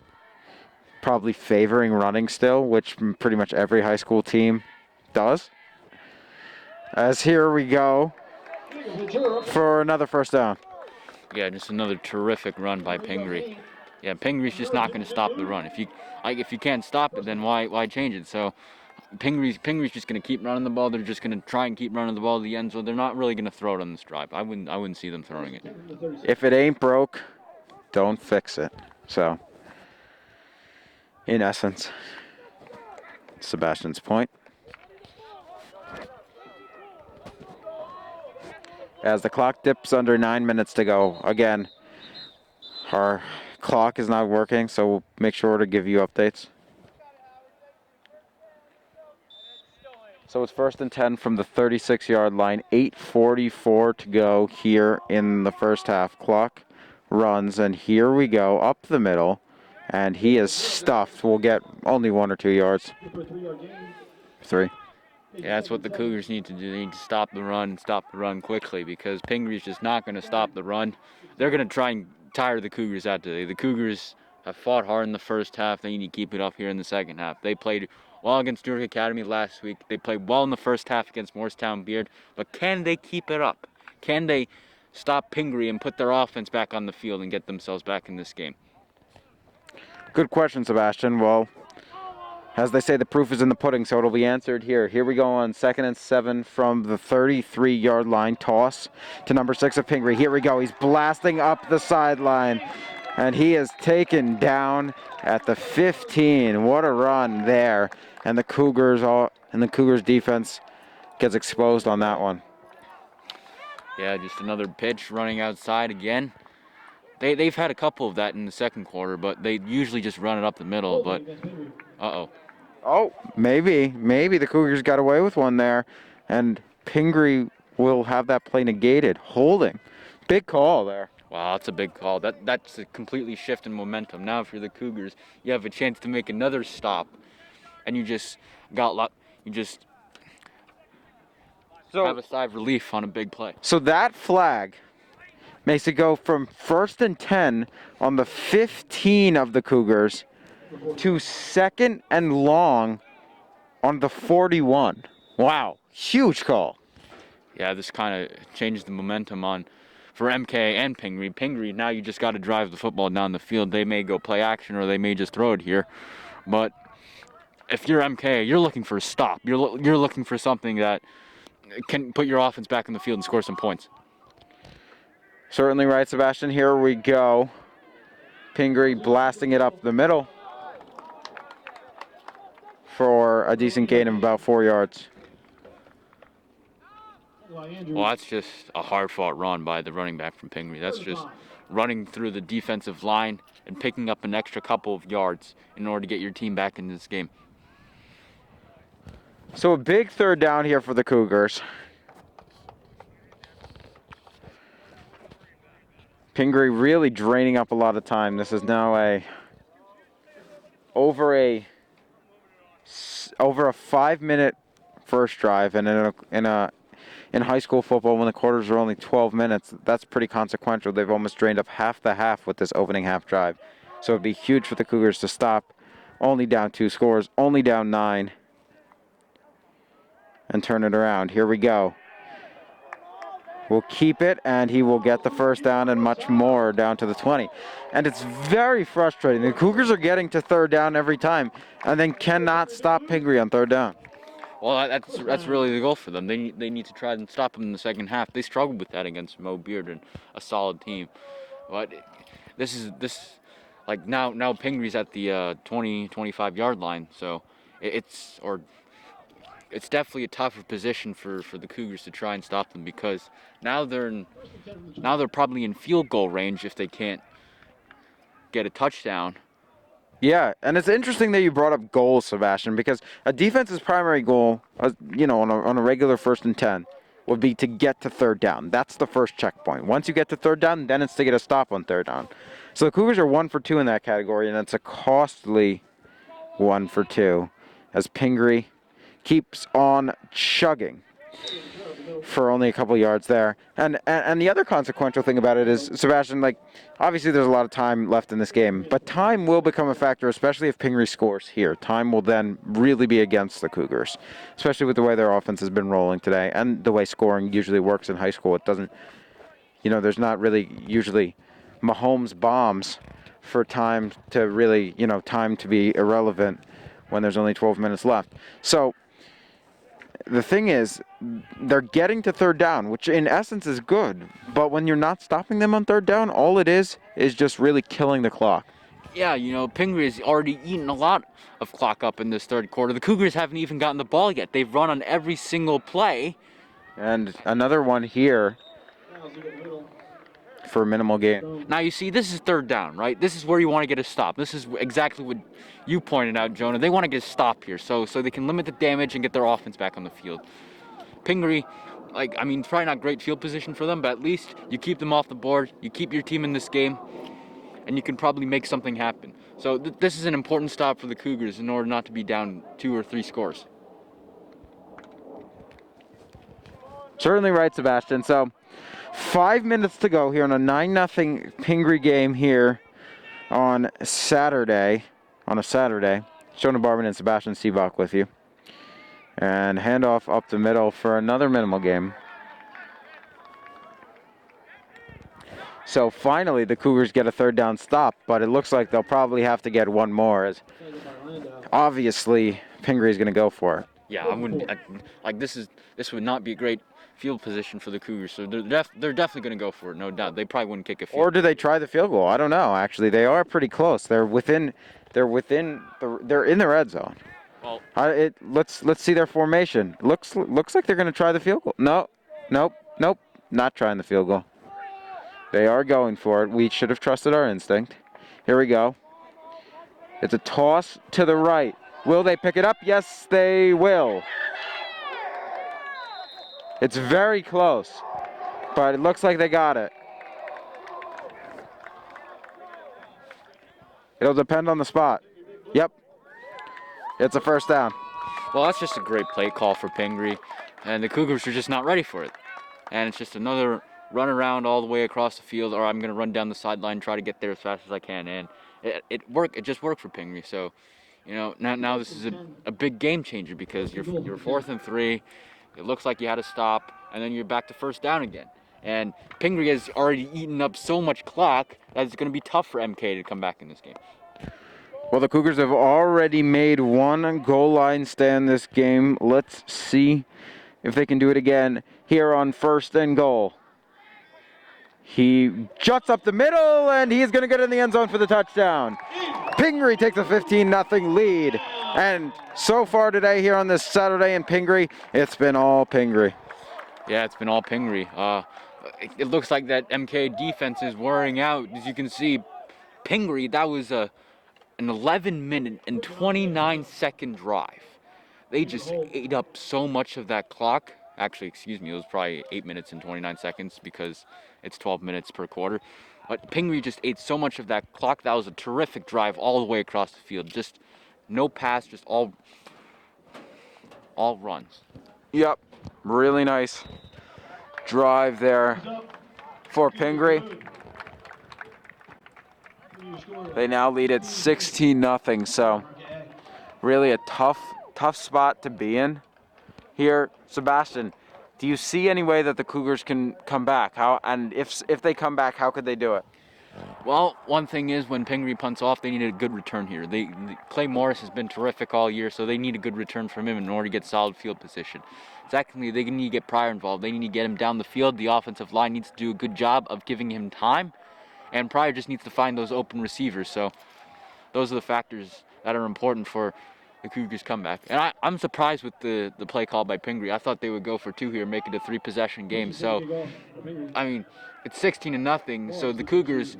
Probably favoring running still, which pretty much every high school team does. As here we go for another first down. Yeah, just another terrific run by Pingry. Yeah, Pingry's just not going to stop the run. If you can't stop it, then why change it? So Pingry's just going to keep running the ball. They're just going to try and keep running the ball to the end zone. They're not really going to throw it on this drive. I wouldn't see them throwing it. If it ain't broke, don't fix it. So, in essence, Sebastian's point. As the clock dips under 9 minutes to go, again, our clock is not working, so we'll make sure to give you updates. So it's 1st and 10 from the 36-yard line. 8:44 to go here in the first half. Clock runs, and here we go up the middle, and he is stuffed. We'll get only 1 or 2 yards. 3. Yeah, that's what the Cougars need to do. They need to stop the run quickly, because Pingry's just not going to stop the run. They're going to try and tire the Cougars out today. The Cougars have fought hard in the first half. They need to keep it up here in the second half. They played well against Newark Academy last week. They played well in the first half against Morristown Beard. But can they keep it up? Can they stop Pingry and put their offense back on the field and get themselves back in this game? Good question, Sebastian. Well, as they say, the proof is in the pudding, so it'll be answered here. Here we go on 2nd and 7 from the 33-yard line. Toss to number 6 of Pingry. Here we go. He's blasting up the sideline, and he is taken down at the 15. What a run there. And the Cougars defense gets exposed on that one. Yeah, just another pitch running outside again. They've had a couple of that in the second quarter, but they usually just run it up the middle. But uh-oh. Oh, maybe the Cougars got away with one there, and Pingry will have that play negated. Holding. Big call there. Wow, that's a big call. That's a completely shift in momentum. Now, if you're the Cougars, you have a chance to make another stop, and you just have a sigh of relief on a big play. So that flag makes it go from 1st and 10 on the 15 of the Cougars to 2nd and long on the 41. Wow, huge call. Yeah, this kind of changed the momentum for MKA and Pingry. Pingry, now you just got to drive the football down the field. They may go play action or they may just throw it here. But if you're MKA, you're looking for a stop. You're looking for something that can put your offense back in the field and score some points. Certainly right, Sebastian. Here we go. Pingry blasting it up the middle for a decent gain of about 4 yards. Well, that's just a hard-fought run by the running back from Pingry. That's just running through the defensive line and picking up an extra couple of yards in order to get your team back in this game. So a big 3rd down here for the Cougars. Pingry really draining up a lot of time. This is now over a 5-minute first drive, and in high school football, when the quarters are only 12 minutes, that's pretty consequential. They've almost drained up half the half with this opening half drive. So it'd be huge for the Cougars to stop. Only down 2 scores, only down 9, and turn it around. Here we go. Will keep it, and he will get the first down and much more down to the 20. And it's very frustrating. The Cougars are getting to 3rd down every time and then cannot stop Pingry on 3rd down. Well, that's really the goal for them. They need to try and stop them in the second half. They struggled with that against Mo Beard and a solid team. But now Pingry's at the 20-25 yard line, so it's definitely a tougher position for the Cougars to try and stop them, because now they're probably in field goal range if they can't get a touchdown. Yeah, and it's interesting that you brought up goals, Sebastian, because a defense's primary goal, on a regular 1st and 10, would be to get to 3rd down. That's the first checkpoint. Once you get to 3rd down, then it's to get a stop on 3rd down. So the Cougars are 1 for 2 in that category, and it's a costly 1 for 2 as Pingry keeps on chugging for only a couple yards there. And the other consequential thing about it is, Sebastian, obviously there's a lot of time left in this game, but time will become a factor, especially if Pingry scores here. Time will then really be against the Cougars, especially with the way their offense has been rolling today and the way scoring usually works in high school. It doesn't, there's not really usually Mahomes bombs for time to really, time to be irrelevant when there's only 12 minutes left. So the thing is, they're getting to 3rd down, which in essence is good. But when you're not stopping them on 3rd down, all it is just really killing the clock. Yeah, Pingry has already eaten a lot of clock up in this 3rd quarter. The Cougars haven't even gotten the ball yet. They've run on every single play. And another one here for a minimal gain. Now, you see, this is 3rd down, right? This is where you want to get a stop. This is exactly what you pointed out, Jonah. They want to get a stop here so they can limit the damage and get their offense back on the field. Pingry, probably not great field position for them, but at least you keep them off the board, you keep your team in this game, and you can probably make something happen. So this is an important stop for the Cougars in order not to be down 2 or 3 scores. Certainly right, Sebastian. So 5 minutes to go here on a 9-0 Pingry game here on a Saturday. Jonah Barman and Sebastian Seabach with you. And handoff up the middle for another minimal game. So finally the Cougars get a 3rd down stop, but it looks like they'll probably have to get one more, as obviously Pingry is going to go for it. Yeah, this would not be a great field position for the Cougars, so they're definitely going to go for it, no doubt. They probably wouldn't kick a field. Or do they try the field goal? I don't know. Actually, they are pretty close. They're in the red zone. Well, let's see their formation. Looks like they're going to try the field goal. Nope. not trying the field goal. They are going for it. We should have trusted our instinct. Here we go. It's a toss to the right. Will they pick it up? Yes, they will. It's very close, but it looks like they got it. It'll depend on the spot. Yep. It's a first down. Well, that's just a great play call for Pingry, and the Cougars are just not ready for it. And it's just another run around all the way across the field, or I'm going to run down the sideline, try to get there as fast as I can. And it worked. It just worked for Pingry. So, you know, now this is a big game changer because you're 4th and 3. It looks like you had to stop, and then you're back to first down again. And Pingry has already eaten up so much clock that it's going to be tough for MKA to come back in this game. Well, the Cougars have already made one goal line stand this game. Let's see if they can do it again here on 1st and goal. He juts up the middle, and he's going to get in the end zone for the touchdown. Pingry takes a 15-0 lead. And so far today here on this Saturday in Pingry, it's been all Pingry. Yeah, it's been all Pingry. It looks like that MKA defense is wearing out. As you can see, Pingry, that was an 11-minute and 29-second drive. They just ate up so much of that clock. Actually, excuse me, it was probably 8 minutes and 29 seconds because it's 12 minutes per quarter. But Pingry just ate so much of that clock. That was a terrific drive all the way across the field. Just no pass, just all runs. Yep, really nice drive there for Pingry. They now lead at 16-0, so really a tough spot to be in here. Sebastian, do you see any way that the Cougars can come back? How, and if they come back, how could they do it? Well, one thing is when Pingry punts off, they need a good return here. Clay Morris has been terrific all year, so they need a good return from him in order to get solid field position. Secondly, they need to get Pryor involved. They need to get him down the field. The offensive line needs to do a good job of giving him time, and Pryor just needs to find those open receivers. So those are the factors that are important for the Cougars comeback. And I'm surprised with the play call by Pingry. I thought they would go for 2 here, make it a 3-possession game. So, I mean, it's 16-0. So the Cougars,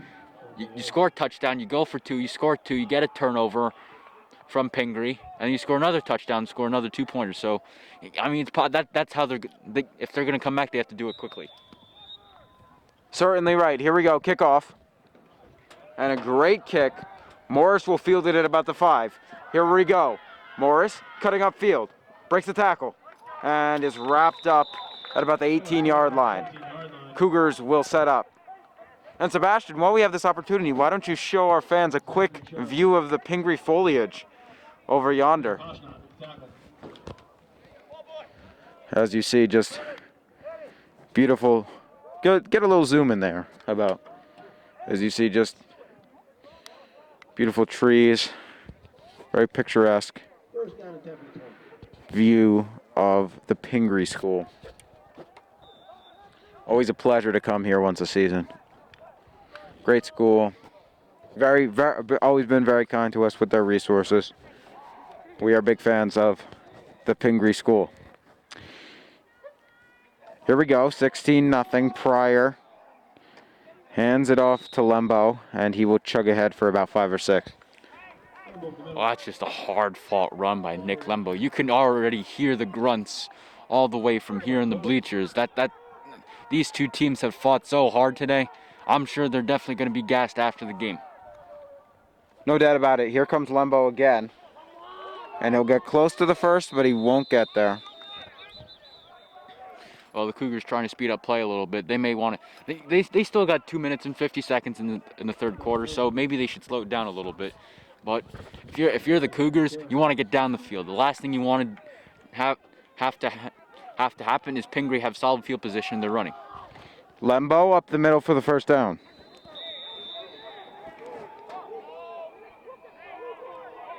you score a touchdown, you go for 2, you score 2, you get a turnover from Pingry, and you score another touchdown, score another 2-pointer. So, I mean, that's how if they're going to come back, they have to do it quickly. Certainly right. Here we go. Kickoff. And a great kick. Morris will field it at about the 5. Here we go. Morris cutting up field. Breaks the tackle. And is wrapped up at about the 18-yard line. Cougars will set up. And Sebastian, while we have this opportunity, why don't you show our fans a quick view of the Pingry foliage over yonder? As you see, just beautiful. Get a little zoom in there. How about? As you see, just beautiful trees. Very picturesque view of the Pingry School. Always a pleasure to come here once a season. Great school. Very, always been very kind to us with their resources. We are big fans of the Pingry School. Here we go, 16-0. Pryor hands it off to Lembo, and he will chug ahead for about 5 or 6. Well, that's just a hard-fought run by Nick Lembo. You can already hear the grunts all the way from here in the bleachers. These two teams have fought so hard today. I'm sure they're definitely going to be gassed after the game. No doubt about it. Here comes Lembo again. And he'll get close to the first, but he won't get there. Well, the Cougars trying to speed up play a little bit. They may want to. They still got 2 minutes and 50 seconds in the third quarter, so maybe they should slow it down a little bit. But if you're the Cougars, you want to get down the field. The last thing you want to have to happen is Pingry have solid field position. They're running. Lembo up the middle for the first down.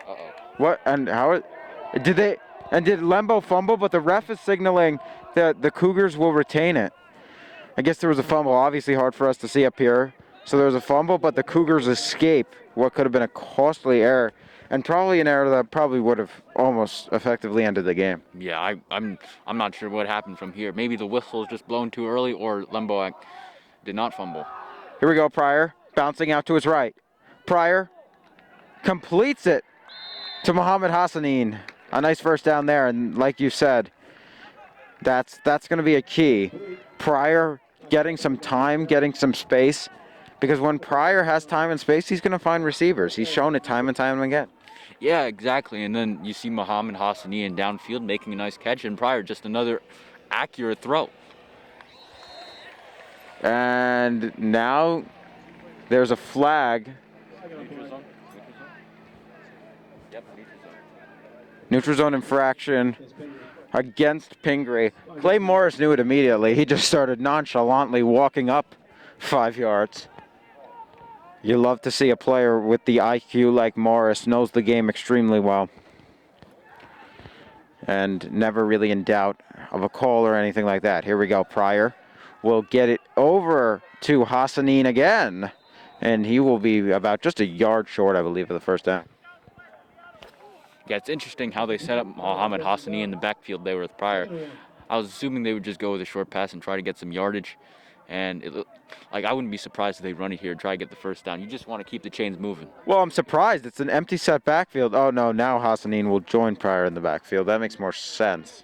Uh-oh. What and how did they? And did Lembo fumble? But the ref is signaling that the Cougars will retain it. I guess there was a fumble. Obviously hard for us to see up here. So there was a fumble, but the Cougars escape what could have been a costly error. and probably an error that probably would have almost effectively ended the game. Yeah, I'm not sure what happened from here. Maybe the whistle was just blown too early, or Lembo did not fumble. Here we go, Pryor, bouncing out to his right. Pryor completes it to Mohammed Hassanin. A nice first down there, and like you said, that's going to be a key. Pryor getting some time, getting some space, because when Pryor has time and space, he's going to find receivers. He's shown it time and time again. Yeah, exactly. And then you see Mohammed Hassani in downfield making a nice catch, and Pryor just another accurate throw. And now there's a flag. Neutral zone infraction against Pingry. Clay Morris knew it immediately. He just started nonchalantly walking up 5 yards. You love to see a player with the IQ like Morris, knows the game extremely well, and never really in doubt of a call or anything like that. Here we go. Pryor will get it over to Hassanin again, and he will be about just a yard short, I believe, of the first down. Yeah, it's interesting how they set up Mohammed Hassani in the backfield there with Pryor. I was assuming they would just go with a short pass and try to get some yardage. And I wouldn't be surprised if they run it here and try to get the first down. You just want to keep the chains moving. Well, I'm surprised. It's an empty set backfield. Oh, no, now Hassanin will join Pryor in the backfield. That makes more sense.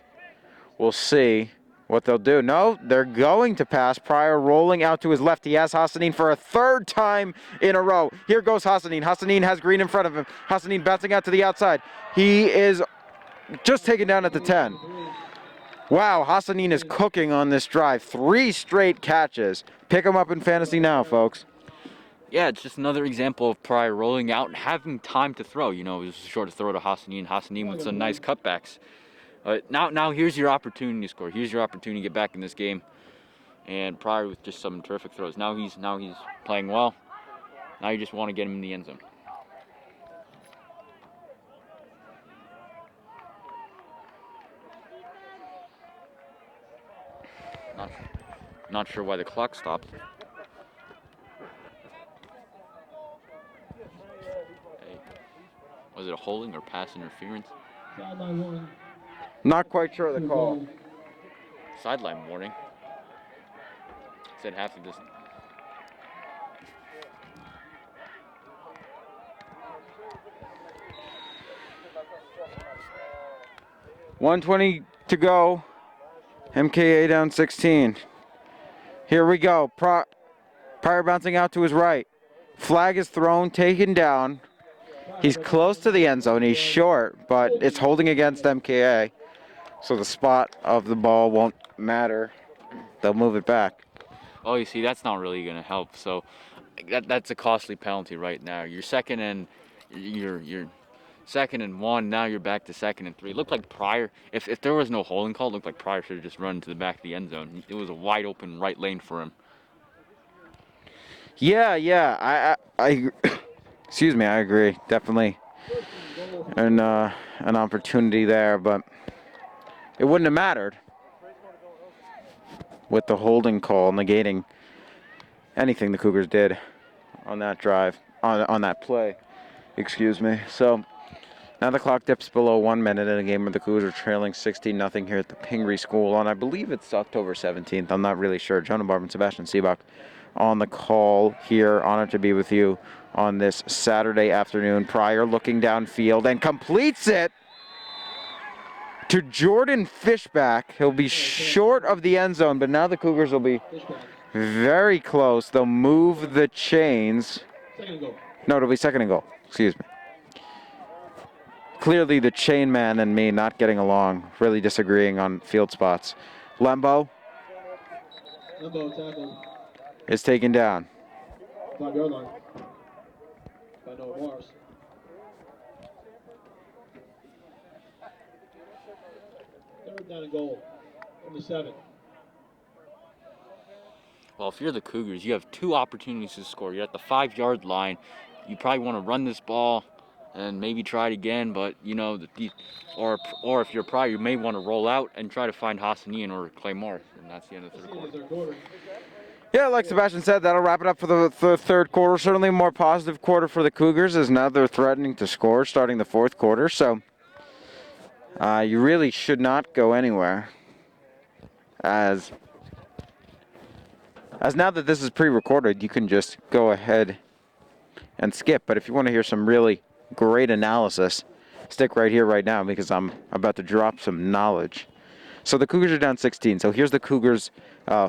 We'll see what they'll do. No, they're going to pass. Pryor rolling out to his left. He has Hassanin for a third time in a row. Here goes Hassanin. Hassanin has Green in front of him. Hassanin bouncing out to the outside. He is just taken down at the 10. Wow, Hassanin is cooking on this drive. 3 straight catches. Pick him up in fantasy now, folks. Yeah, it's just another example of Pryor rolling out and having time to throw. You know, it was a short throw to Hassanin. Hassanin with some nice cutbacks. Now here's your opportunity to score. Here's your opportunity to get back in this game. And Pryor with just some terrific throws. Now he's playing well. Now you just want to get him in the end zone. Not sure why the clock stopped. Hey, was it a holding or pass interference? Sideline warning. Not quite sure of the call. Sideline warning. Said half of this. .120 to go. MKA down 16. Here we go. Pryor bouncing out to his right. Flag is thrown, taken down. He's close to the end zone. He's short, but it's holding against MKA. So the spot of the ball won't matter. They'll move it back. Oh, you see, that's not really going to help. So that's a costly penalty right now. You're second and you're second and 1. Now you're back to second and 3. It looked like Pryor, if there was no holding call, it looked like Pryor should have just run to the back of the end zone. It was a wide open right lane for him. Yeah. I excuse me. I agree. Definitely an opportunity there, but it wouldn't have mattered with the holding call negating anything the Cougars did on that drive, on that play. Excuse me. So now the clock dips below 1 minute in a game where the Cougars are trailing 16-0 here at the Pingry School on, I believe it's October 17th. I'm not really sure. Jonah Barb and Sebastian Seebach on the call here. Honored to be with you on this Saturday afternoon. Pryor looking downfield and completes it to Jordan Fishback. He'll be short of the end zone, but now the Cougars will be very close. They'll move the chains. No, it'll be second and goal. Excuse me. Clearly the chain man and me not getting along, really disagreeing on field spots. Lembo Tackled. is taken down. 5-yard line. By Noah Morris. Third down and goal. From the 7. Well, if you're the Cougars, you have 2 opportunities to score. You're at the 5-yard line. You probably want to run this ball and maybe try it again, but you know, or if you're Pryor, you may want to roll out and try to find Hassanian or Clay Morris, and that's the end of the third quarter. Yeah, like Sebastian said, that'll wrap it up for the third quarter. Certainly a more positive quarter for the Cougars, as now they're threatening to score starting the fourth quarter. So you really should not go anywhere, as now that this is pre-recorded, you can just go ahead and skip. But if you want to hear some really great analysis, stick right here right now, because I'm about to drop some knowledge. So the Cougars are down 16. So here's the Cougars'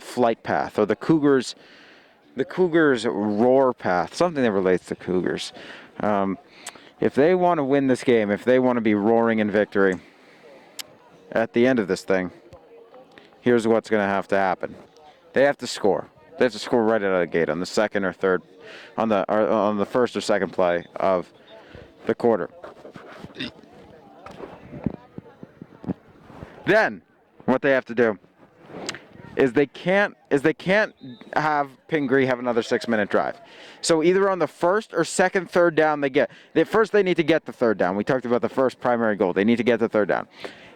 flight path, or the Cougars' roar path, something that relates to Cougars. If they want to win this game, if they want to be roaring in victory at the end of this thing, here's what's going to have to happen. They have to score. They have to score right out of the gate on the second or third, on the first or second play of the quarter. Then what they have to do is they can't have Pingry have another 6-minute drive. So either on the first or second third down first they need to get the third down. We talked about the first primary goal. They need to get the third down.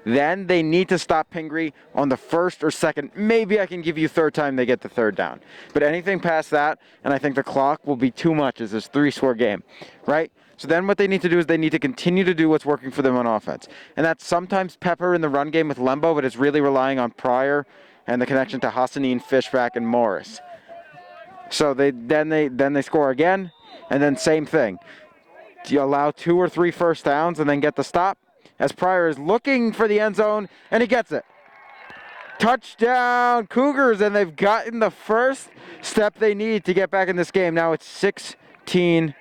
Then they need to stop Pingry on the first or second. Maybe I can give you third time they get the third down. But anything past that, and I think the clock will be too much as this 3-score game, right? So then what they need to do is they need to continue to do what's working for them on offense. And that's sometimes pepper in the run game with Lembo, but it's really relying on Pryor and the connection to Hassanin, Fishback, and Morris. So they score again, and then same thing. You allow 2 or 3 first downs and then get the stop, as Pryor is looking for the end zone, and he gets it. Touchdown, Cougars, and they've gotten the first step they need to get back in this game. Now it's 16-6.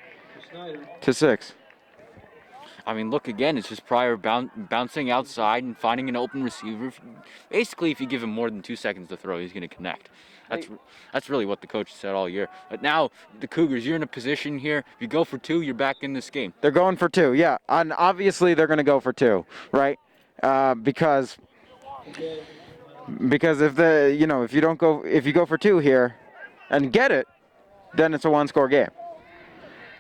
I mean, look again. It's just Pryor bouncing outside and finding an open receiver. Basically, if you give him more than 2 seconds to throw, he's going to connect. That's really what the coach said all year. But now, the Cougars, you're in a position here. If you go for 2, you're back in this game. They're going for 2, yeah. And obviously, they're going to go for 2, right? Because if you go for 2 here and get it, then it's a 1-score game.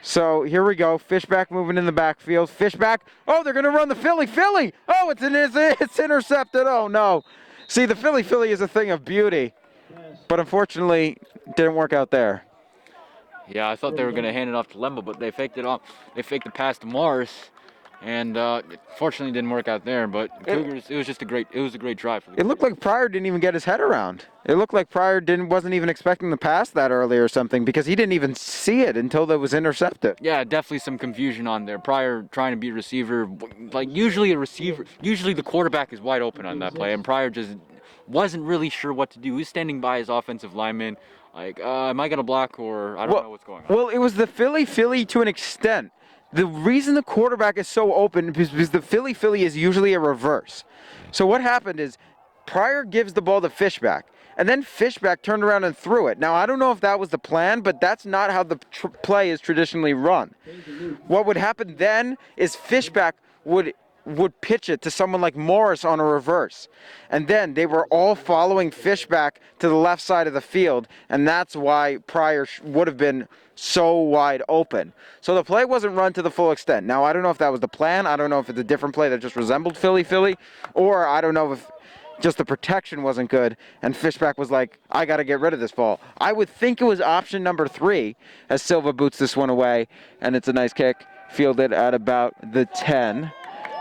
So here we go. Fishback moving in the backfield. Fishback. Oh, they're going to run the Philly. Oh, it's intercepted. Oh, no. See, the Philly is a thing of beauty. But unfortunately, didn't work out there. Yeah, I thought they were going to hand it off to Lembo, but they faked it off. They faked the pass to Morris. And fortunately, didn't work out there. But the Cougars, it was a great drive for the It looked like Pryor didn't even get his head around. It looked like Pryor wasn't even expecting the pass that early or something, because he didn't even see it until it was intercepted. Yeah, definitely some confusion on there. Pryor trying to be a receiver, like usually the quarterback is wide open on that play, and Pryor just wasn't really sure what to do. He was standing by his offensive lineman, like, am I gonna block, or I don't know what's going on. Well, it was the Philly to an extent. The reason the quarterback is so open is because the Philly is usually a reverse. So what happened is Pryor gives the ball to Fishback, and then Fishback turned around and threw it. Now, I don't know if that was the plan, but that's not how the play is traditionally run. What would happen then is Fishback would pitch it to someone like Morris on a reverse. And then they were all following Fishback to the left side of the field, and that's why Pryor would have been so wide open. So the play wasn't run to the full extent. Now, I don't know if that was the plan. I don't know if it's a different play that just resembled Philly, or I don't know if just the protection wasn't good, and Fishback was like, I got to get rid of this ball. I would think it was option number 3, as Silva boots this one away, and it's a nice kick, fielded at about the 10.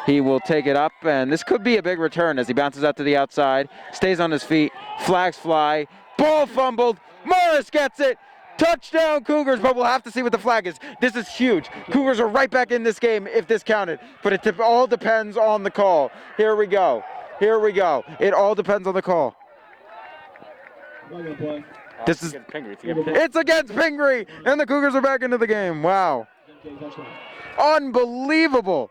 He will take it up, and this could be a big return as he bounces out to the outside, stays on his feet, flags fly, ball fumbled, Morris gets it, touchdown Cougars, but we'll have to see what the flag is. This is huge. Cougars are right back in this game if this counted, but it all depends on the call. Here we go. It all depends on the call. It's against Pingry, and the Cougars are back into the game. Wow. Unbelievable.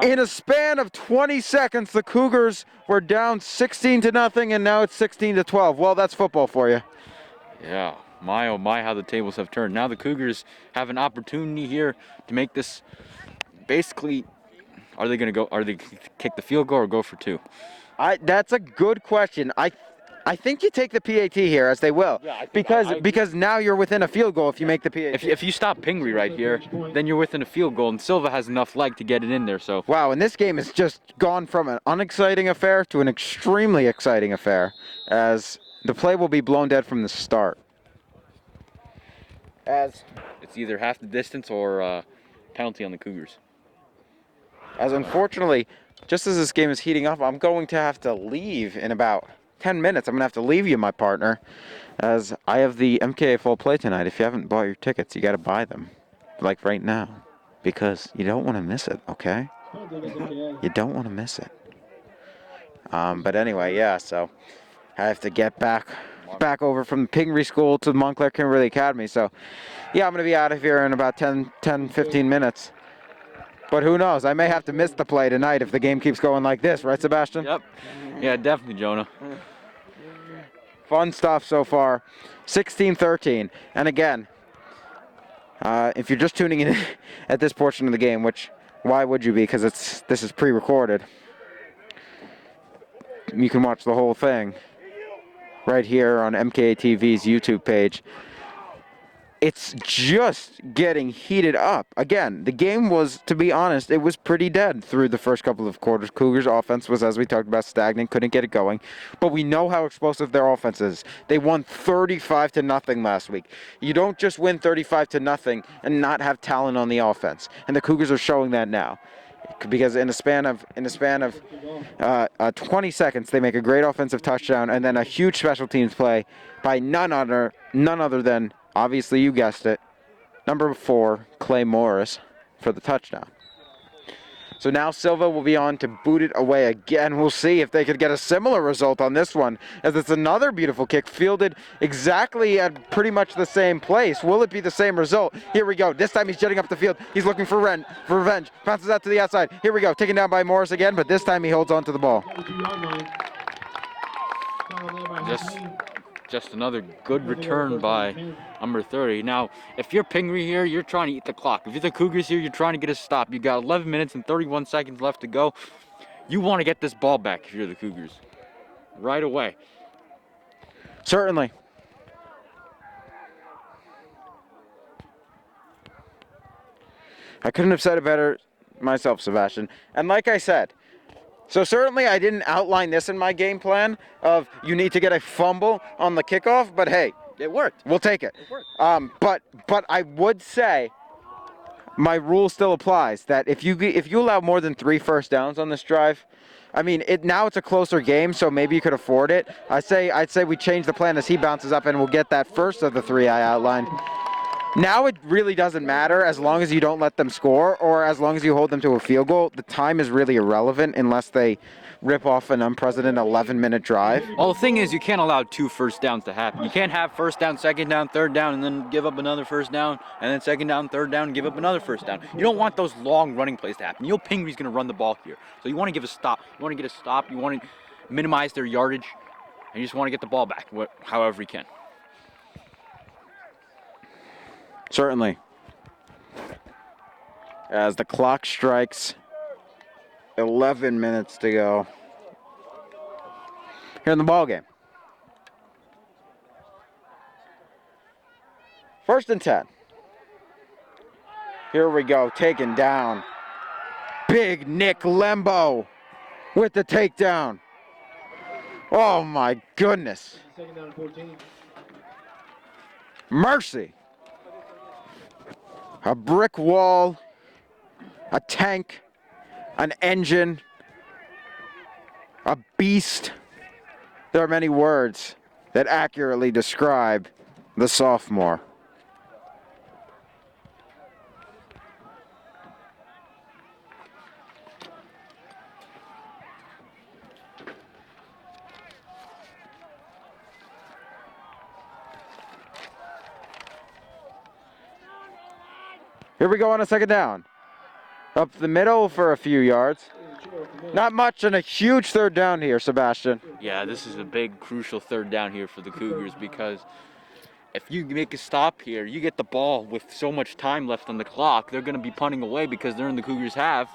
In a span of 20 seconds, the Cougars were down 16-0, and now it's 16-12. Well, that's football for you. Yeah, my oh my, how the tables have turned. Now the Cougars have an opportunity here to make this. Basically, are they kick the field goal or go for 2? That's a good question. I think you take the PAT here, as they will, because now you're within a field goal if you make the PAT. If you stop Pingry right here, then you're within a field goal, and Silva has enough leg to get it in there. So wow, and this game has just gone from an unexciting affair to an extremely exciting affair, as the play will be blown dead from the start. As It's either half the distance or penalty on the Cougars. unfortunately, just as this game is heating up, I'm going to have to leave in about 10 minutes. I'm going to have to leave you, my partner, as I have the MKA full play tonight. If you haven't bought your tickets, you got to buy them, like right now, because you don't want to miss it, okay? You don't want to miss it. But anyway, yeah, so I have to get back over from the Pingry School to the Montclair Kimberly Academy. So, yeah, I'm going to be out of here in about 15 minutes. But who knows? I may have to miss the play tonight if the game keeps going like this, right, Sebastian? Yep. Yeah, definitely, Jonah. Fun stuff so far. 16-13. And again, if you're just tuning in at this portion of the game, which why would you be? Because this is pre-recorded. You can watch the whole thing right here on MKA TV's YouTube page. It's just getting heated up. Again, the game was, to be honest, it was pretty dead through the first couple of quarters. Cougars' offense was, as we talked about, stagnant, couldn't get it going. But we know how explosive their offense is. They won 35-0 last week. You don't just win 35-0 and not have talent on the offense. And the Cougars are showing that now. Because in a span of 20 seconds, they make a great offensive touchdown and then a huge special teams play by none other than, obviously you guessed it, number 4, Clay Morris, for the touchdown. So now Silva will be on to boot it away again. We'll see if they could get a similar result on this one, as it's another beautiful kick fielded exactly at pretty much the same place. Will it be the same result? Here we go. This time he's jetting up the field. He's looking for revenge. Bounces out to the outside. Here we go. Taken down by Morris again, but this time he holds on to the ball. Just another good return by number 30. Now, if you're Pingry here, you're trying to eat the clock. If you're the Cougars here, you're trying to get a stop. You got 11 minutes and 31 seconds left to go. You want to get this ball back if you're the Cougars. Right away. Certainly. I couldn't have said it better myself, Sebastian. And like I said, so certainly I didn't outline this in my game plan of you need to get a fumble on the kickoff, but hey, It worked. we'll take it. It worked. But I would say my rule still applies that if you allow more than 3 first downs on this drive, I mean now it's a closer game, so maybe you could afford it. I'd say we change the plan as he bounces up and we'll get that first of the 3 I outlined. Now it really doesn't matter as long as you don't let them score or as long as you hold them to a field goal. The time is really irrelevant unless they rip off an unprecedented 11-minute drive. Well, the thing is, you can't allow 2 first downs to happen. You can't have first down, second down, third down, and then give up another first down, and then second down, third down, and give up another first down. You don't want those long running plays to happen. You know Pingry's going to run the ball here. So you want to give a stop. You want to get a stop. You want to minimize their yardage, and you just want to get the ball back however you can. Certainly. As the clock strikes 11 minutes to go here in the ball game. 1st and 10. Here we go, taken down. Big Nick Lembo with the takedown. Oh my goodness. 2nd down and 14. Mercy. A brick wall, a tank, an engine, a beast. There are many words that accurately describe the sophomore. Here we go on a 2nd down. Up the middle for a few yards. Not much, and a huge 3rd down here, Sebastian. Yeah, this is a big, crucial 3rd down here for the Cougars because if you make a stop here, you get the ball with so much time left on the clock, they're going to be punting away because they're in the Cougars' half,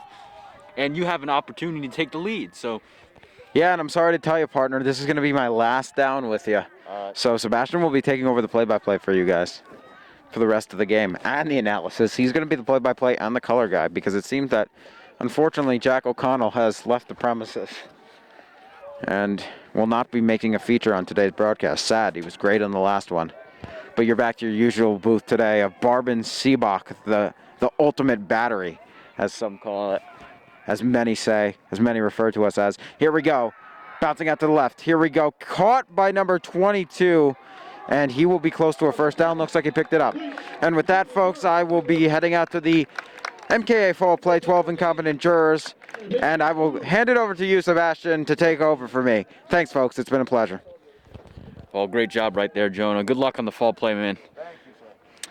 and you have an opportunity to take the lead. So, yeah, and I'm sorry to tell you, partner, this is going to be my last down with you. So Sebastian will be taking over the play-by-play for you guys for the rest of the game and the analysis. He's going to be the play-by-play and the color guy because it seems that, unfortunately, Jack O'Connell has left the premises. and will not be making a feature on today's broadcast. Sad, he was great on the last one. But you're back to your usual booth today of Barbin Seebach, the ultimate battery, as some call it, as many say, as many refer to us as. Here we go, bouncing out to the left. Here we go, caught by number 22, and he will be close to a first down. Looks like he picked it up. And with that, folks, I will be heading out to the MKA Fall Play 12 incompetent jurors, and I will hand it over to you, Sebastian, to take over for me. Thanks, folks. It's been a pleasure. Well, great job right there, Jonah. Good luck on the fall play, man.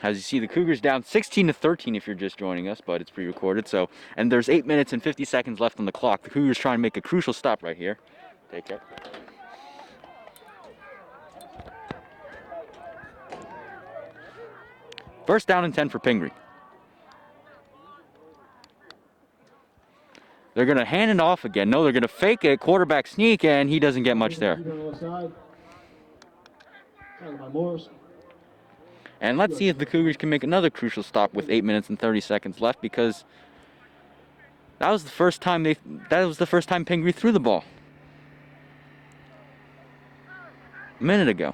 As you see, the Cougars down 16-13 if you're just joining us, but it's pre-recorded. So, and there's 8 minutes and 50 seconds left on the clock. The Cougars trying to make a crucial stop right here. Take care. First down and 10 for Pingry. They're going to hand it off again. No, they're going to fake it, quarterback sneak, and he doesn't get much there. And let's see if the Cougars can make another crucial stop with 8 minutes and 30 seconds left, because that was the first time Pingry threw the ball. A minute ago.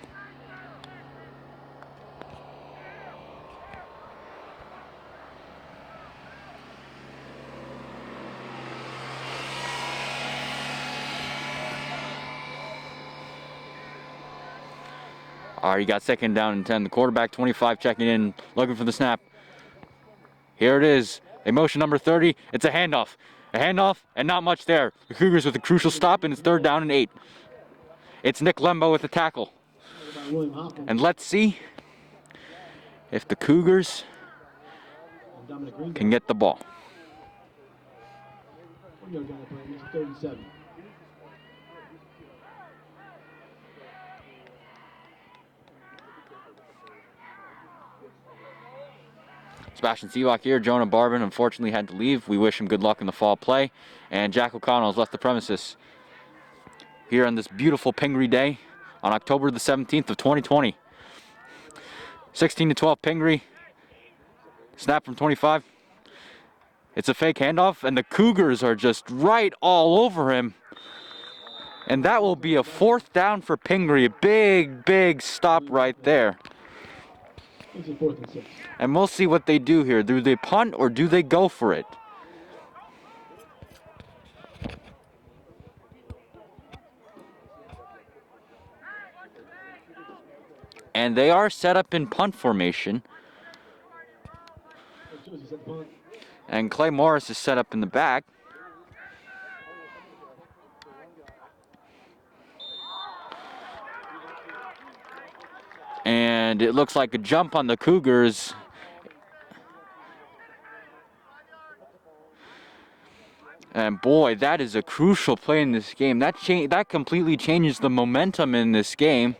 All right, you got second down and 10. The quarterback, 25, checking in, looking for the snap. Here it is. They motion number 30. It's a handoff. A handoff, and not much there. The Cougars with a crucial stop, and it's third down and 8. It's Nick Lembo with the tackle. And let's see if the Cougars can get the ball. Sebastian Seebach here. Jonah Barbin unfortunately had to leave. We wish him good luck in the fall play. And Jack O'Connell has left the premises here on this beautiful Pingry day on October the 17th of 2020. 16-12 Pingry. Snap from 25. It's a fake handoff, and the Cougars are just right all over him. And that will be a fourth down for Pingry. A big, big stop right there. And we'll see what they do here. Do they punt or do they go for it? And they are set up in punt formation. And Clay Morris is set up in the back. And it looks like a jump on the Cougars. And boy, that is a crucial play in this game. That completely changes the momentum in this game.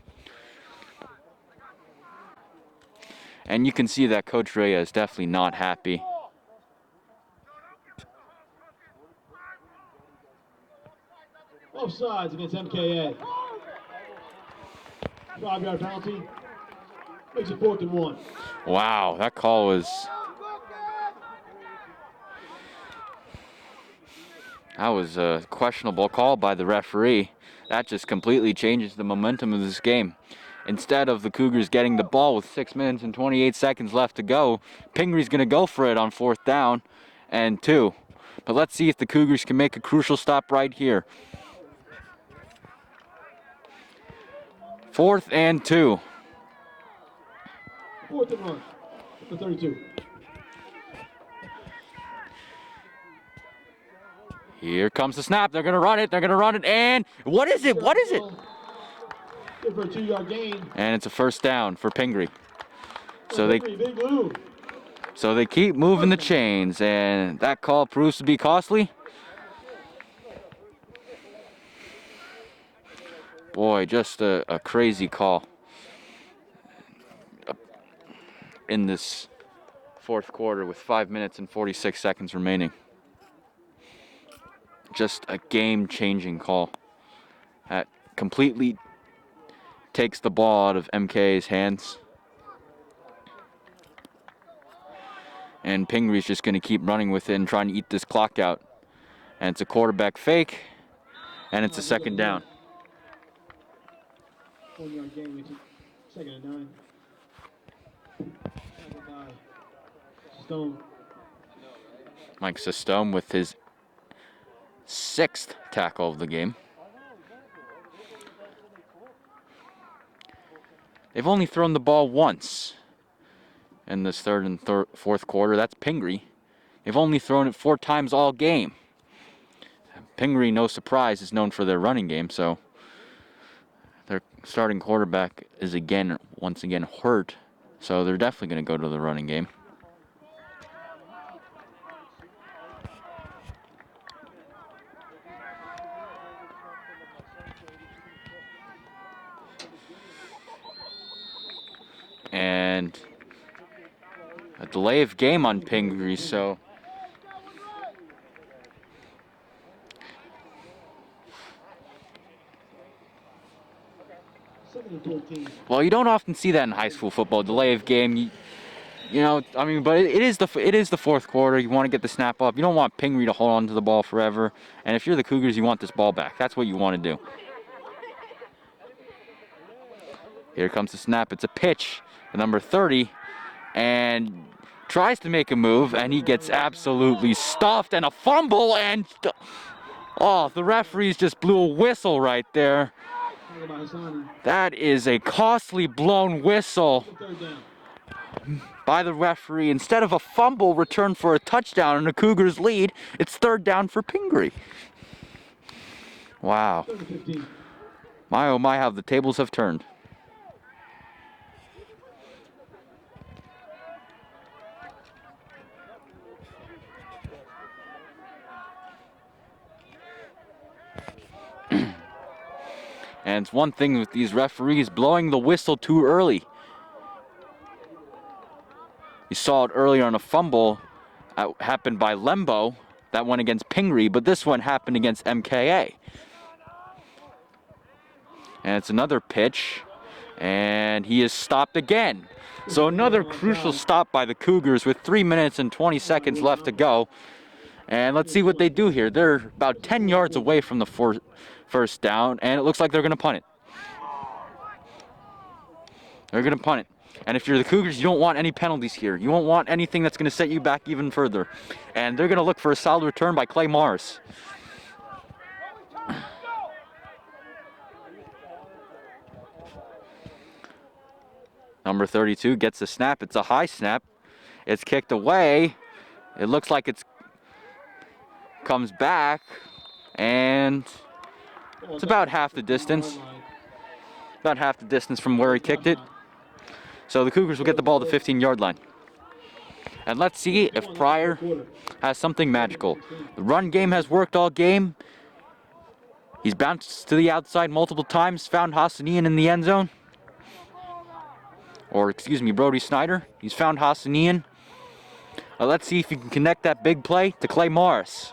And you can see that Coach Rea is definitely not happy. Offsides against MKA. 5-yard penalty. Makes it 4th and 1. Wow, that call was... That was a questionable call by the referee. That just completely changes the momentum of this game. Instead of the Cougars getting the ball with 6 minutes and 28 seconds left to go, Pingry's going to go for it on 4th down and 2. But let's see if the Cougars can make a crucial stop right here. 4th and 2. 4th and 1. The 32. Here comes the snap. They're going to run it. They're going to run it. And what is it? What is it? Good for a 2-yard gain. And it's a first down for Pingry. So they keep moving the chains, and that call proves to be costly. Boy, just a crazy call in this 4th quarter with 5 minutes and 46 seconds remaining. Just a game-changing call that completely takes the ball out of MKA's hands. And Pingry's just going to keep running with it and trying to eat this clock out. And it's a quarterback fake, and it's a second down. 1 yard gain, makes it 2nd and 9. Tackled by Stone. Mike Sistome with his 6th tackle of the game. They've only thrown the ball once in this third and fourth quarter. That's Pingry. They've only thrown it 4 times all game. Pingry, no surprise, is known for their running game, so their starting quarterback is once again hurt, so they're definitely going to go to the running game. And a delay of game on Pingry, so well, you don't often see that in high school football, delay of game. You know, I mean, but it is the fourth quarter. You want to get the snap up. You don't want Pingry to hold on to the ball forever. And if you're the Cougars, you want this ball back. That's what you want to do. Here comes the snap. It's a pitch. The number 30, and tries to make a move, and he gets absolutely stuffed, and a fumble, and oh, the referees just blew a whistle right there. That is a costly blown whistle by the referee. Instead of a fumble return for a touchdown and the Cougars lead, it's 3rd down for Pingry. Wow. My oh my, how the tables have turned. And it's one thing with these referees blowing the whistle too early. You saw it earlier on a fumble happened by Lembo. That went against Pingry, but this one happened against MKA. And it's another pitch, and he is stopped again. So another crucial stop by the Cougars with 3 minutes and 20 seconds left to go. And let's see what they do here. They're about 10 yards away from the first down, and it looks like they're going to punt it. They're going to punt it. And if you're the Cougars, you don't want any penalties here. You won't want anything that's going to set you back even further. And they're going to look for a solid return by Clay Morris. Number 32 gets the snap. It's a high snap. It's kicked away. It looks like it's comes back, and it's about half the distance. About half the distance from where he kicked it. So the Cougars will get the ball to the 15-yard line. And let's see if Pryor has something magical. The run game has worked all game. He's bounced to the outside multiple times, found Hassanian in the end zone. Or, excuse me, Brody Snyder. He's found Hassanian. Let's see if he can connect that big play to Clay Morris.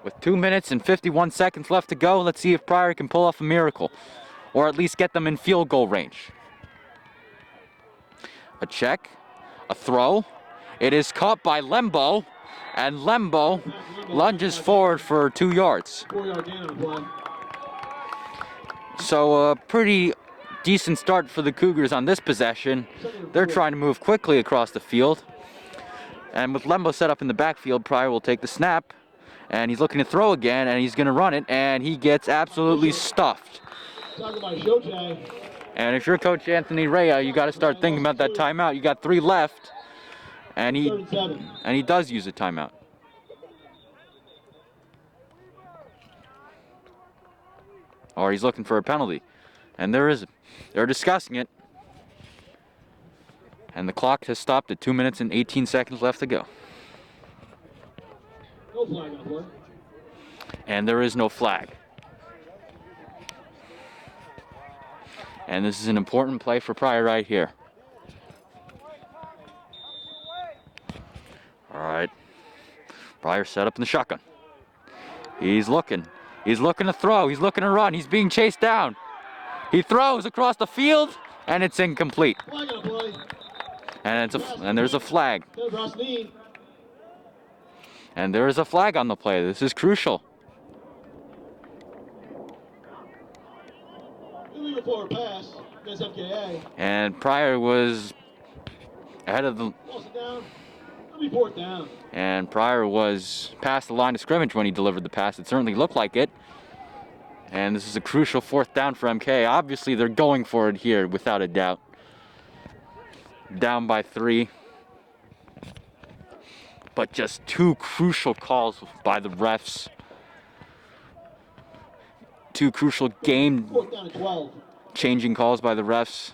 With 2 minutes and 51 seconds left to go, let's see if Pryor can pull off a miracle. Or at least get them in field goal range. A check. A throw. It is caught by Lembo. And Lembo lunges forward for 2 yards. 4-yard gain on the play. So a pretty decent start for the Cougars on this possession. They're trying to move quickly across the field. And with Lembo set up in the backfield, Pryor will take the snap. And he's looking to throw again, and he's going to run it, and he gets absolutely stuffed. And if you're Coach Anthony Rea, you got to start thinking about that timeout. You got 3 left, and he does use a timeout. Or he's looking for a penalty, and they're discussing it. And the clock has stopped at 2 minutes and 18 seconds left to go. No flag on the play. And there is no flag. And this is an important play for Pryor right here. All right. Pryor set up in the shotgun. He's looking. He's looking to throw. He's looking to run. He's being chased down. He throws across the field, and it's incomplete. Flag on the play. And there's a flag. And there is a flag on the play. This is crucial. forward pass against MKA. And Pryor was ahead of the... Lost it down. It'll be fourth down. And Pryor was past the line of scrimmage when he delivered the pass. It certainly looked like it. And this is a crucial fourth down for MK. Obviously, they're going for it here, without a doubt. Down by 3. But just 2 crucial calls by the refs. 2 crucial game Fourth down and 12. changing calls by the refs.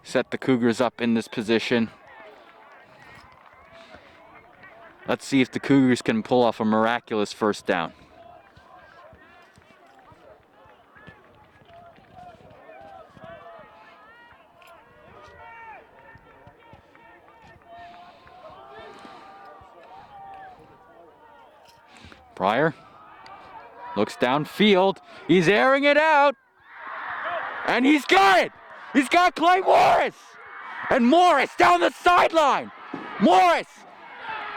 Set the Cougars up in this position. Let's see if the Cougars can pull off a miraculous first down. Pryor looks downfield. He's airing it out. And he's got it. He's got Clay Morris. And Morris down the sideline. Morris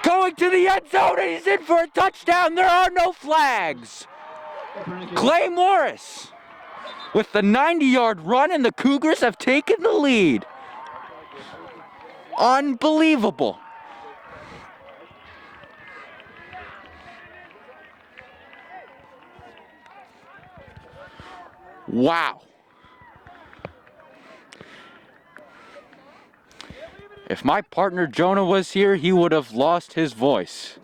going to the end zone, and he's in for a touchdown. There are no flags. Clay Morris with the 90-yard run, and the Cougars have taken the lead. Unbelievable. Wow. If my partner Jonah was here, he would have lost his voice.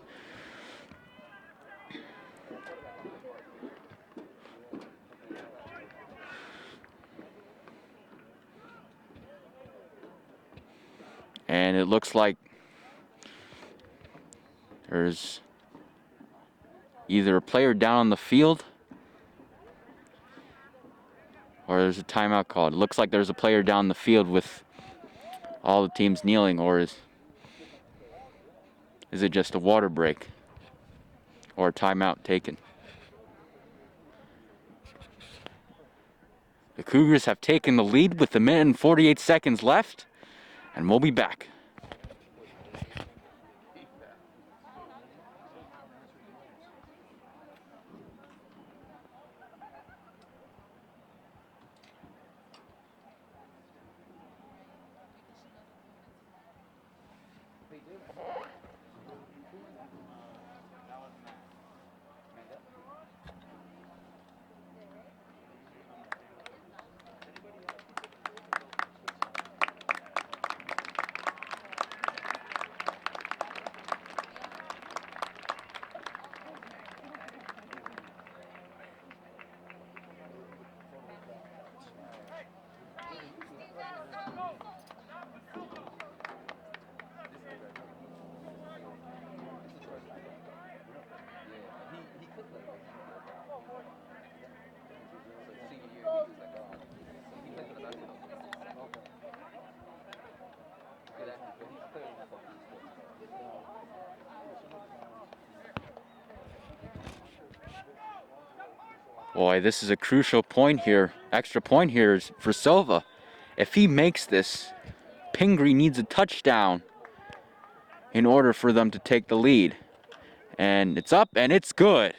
And it looks like there's either a player down on the field or there's a timeout called. It looks like there's a player down the field with all the teams kneeling, or is it just a water break or a timeout taken? The Cougars have taken the lead with 1 minute and 48 seconds left, and we'll be back. Boy, this is a crucial point here. Extra point here is for Silva. If he makes this, Pingry needs a touchdown in order for them to take the lead. And it's up and it's good.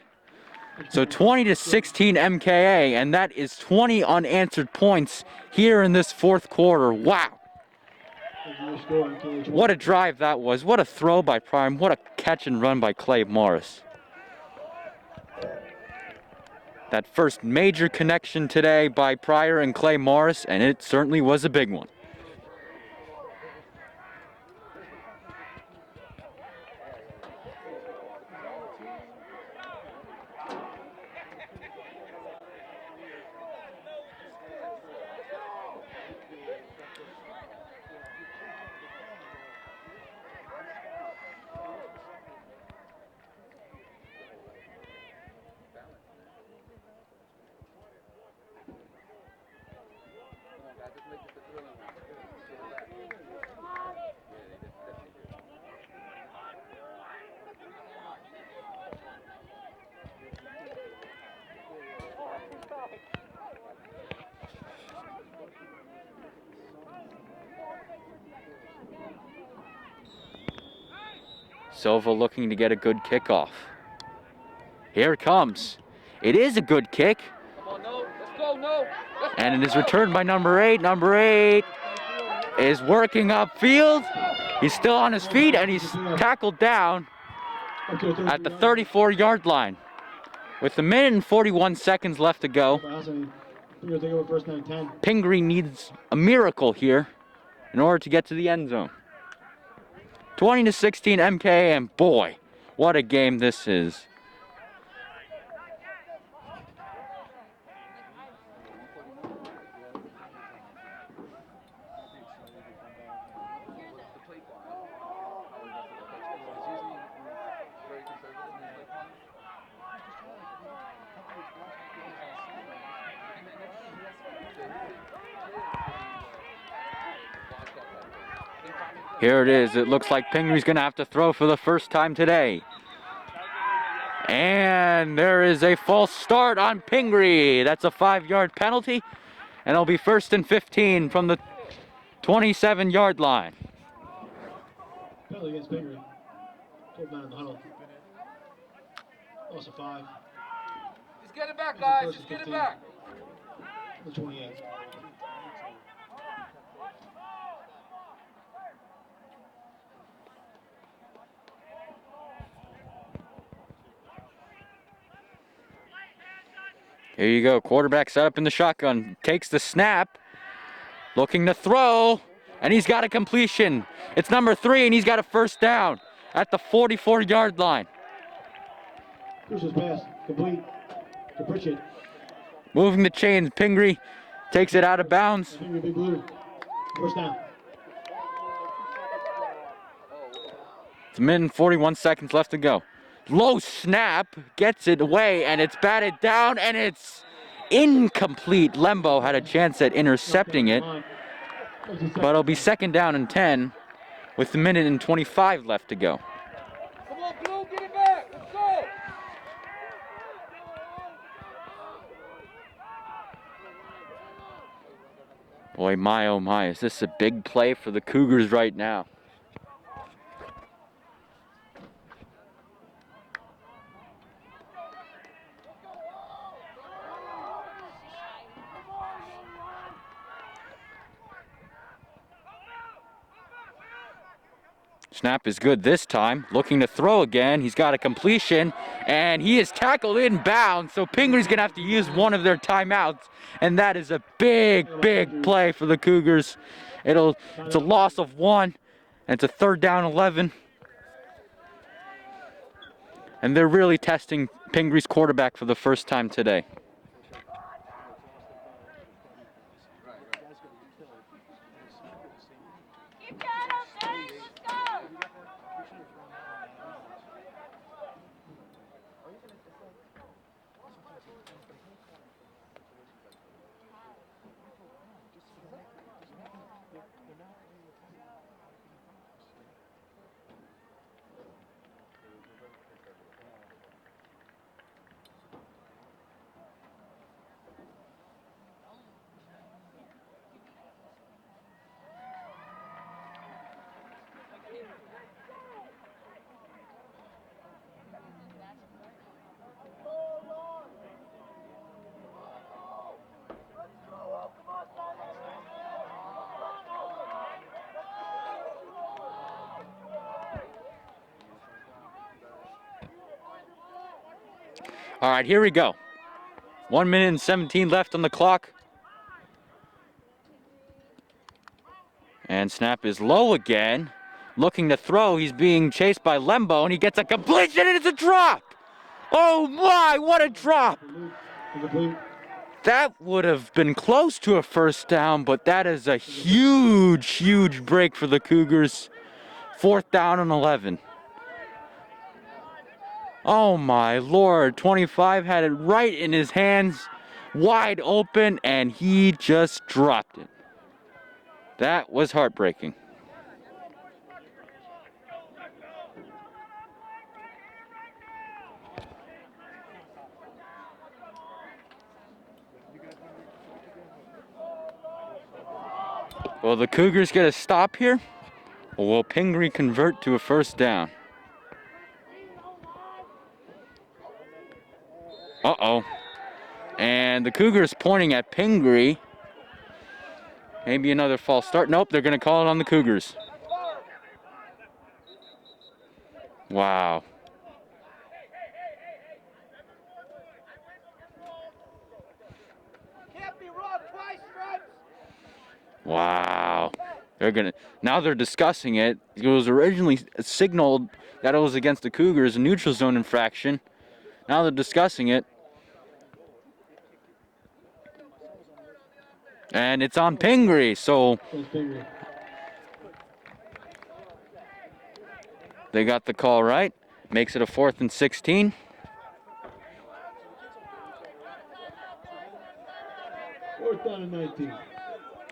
So 20-16 MKA, and that is 20 unanswered points here in this fourth quarter. Wow. What a drive that was. What a throw by Prime. What a catch and run by Clay Morris. That first major connection today by Pryor and Clay Morris, and it certainly was a big one. Silva looking to get a good kickoff. Here it comes. It is a good kick. Come on, no. Let's go, And it is returned by number 8. Number 8 is working upfield. He's still on his feet, and he's tackled down at the 34-yard line. With a minute and 41 seconds left to go, Pingry needs a miracle here in order to get to the end zone. 20-16 MKA, and boy, what a game this is. Here it is. It looks like Pingry's going to have to throw for the first time today. And there is a false start on Pingry. That's a 5-yard penalty. And it'll be 1st and 15 from the 27-yard line. Penalty against Pingry. 12 man in the huddle. Loss of 5. Just get it back, guys. Just get it back. The 28. Here you go. Quarterback set up in the shotgun. Takes the snap. Looking to throw. And he's got a completion. It's number 3, and he's got a first down at the 44-yard line. Crucial's pass. Complete. To Pritchett. Moving the chains. Pingry takes it out of bounds. Pingry, big blue. First down. It's a minute and 41 seconds left to go. Low snap, gets it away, and it's batted down, and it's incomplete. Lembo had a chance at intercepting it, but it'll be 2nd down and 10 with a minute and 25 left to go. Come on, Blue, get it back. Let's go. Boy, my oh my, is this a big play for the Cougars right now? Snap is good this time. Looking to throw again. He's got a completion, and he is tackled in bounds. So Pingry's going to have to use one of their timeouts, and that is a big, big play for the Cougars. It's a loss of 1, and it's a 3rd down 11. And they're really testing Pingry's quarterback for the first time today. All right, here we go. 1 minute and 17 left on the clock. And snap is low again. Looking to throw. He's being chased by Lembo, and he gets a completion, and it's a drop. Oh my, what a drop. That would have been close to a first down, but that is a huge, huge break for the Cougars. 4th down and 11. Oh my Lord, 25 had it right in his hands, wide open, and he just dropped it. That was heartbreaking. Will the Cougars get a stop here? Or will Pingry convert to a first down? Uh-oh. And the Cougars pointing at Pingry. Maybe another false start. Nope, they're going to call it on the Cougars. Wow. Wow. Now they're discussing it. It was originally signaled that it was against the Cougars, a neutral zone infraction. Now they're discussing it. And it's on Pingry, so they got the call right. Makes it a 4th and 16. Fourth down and 19.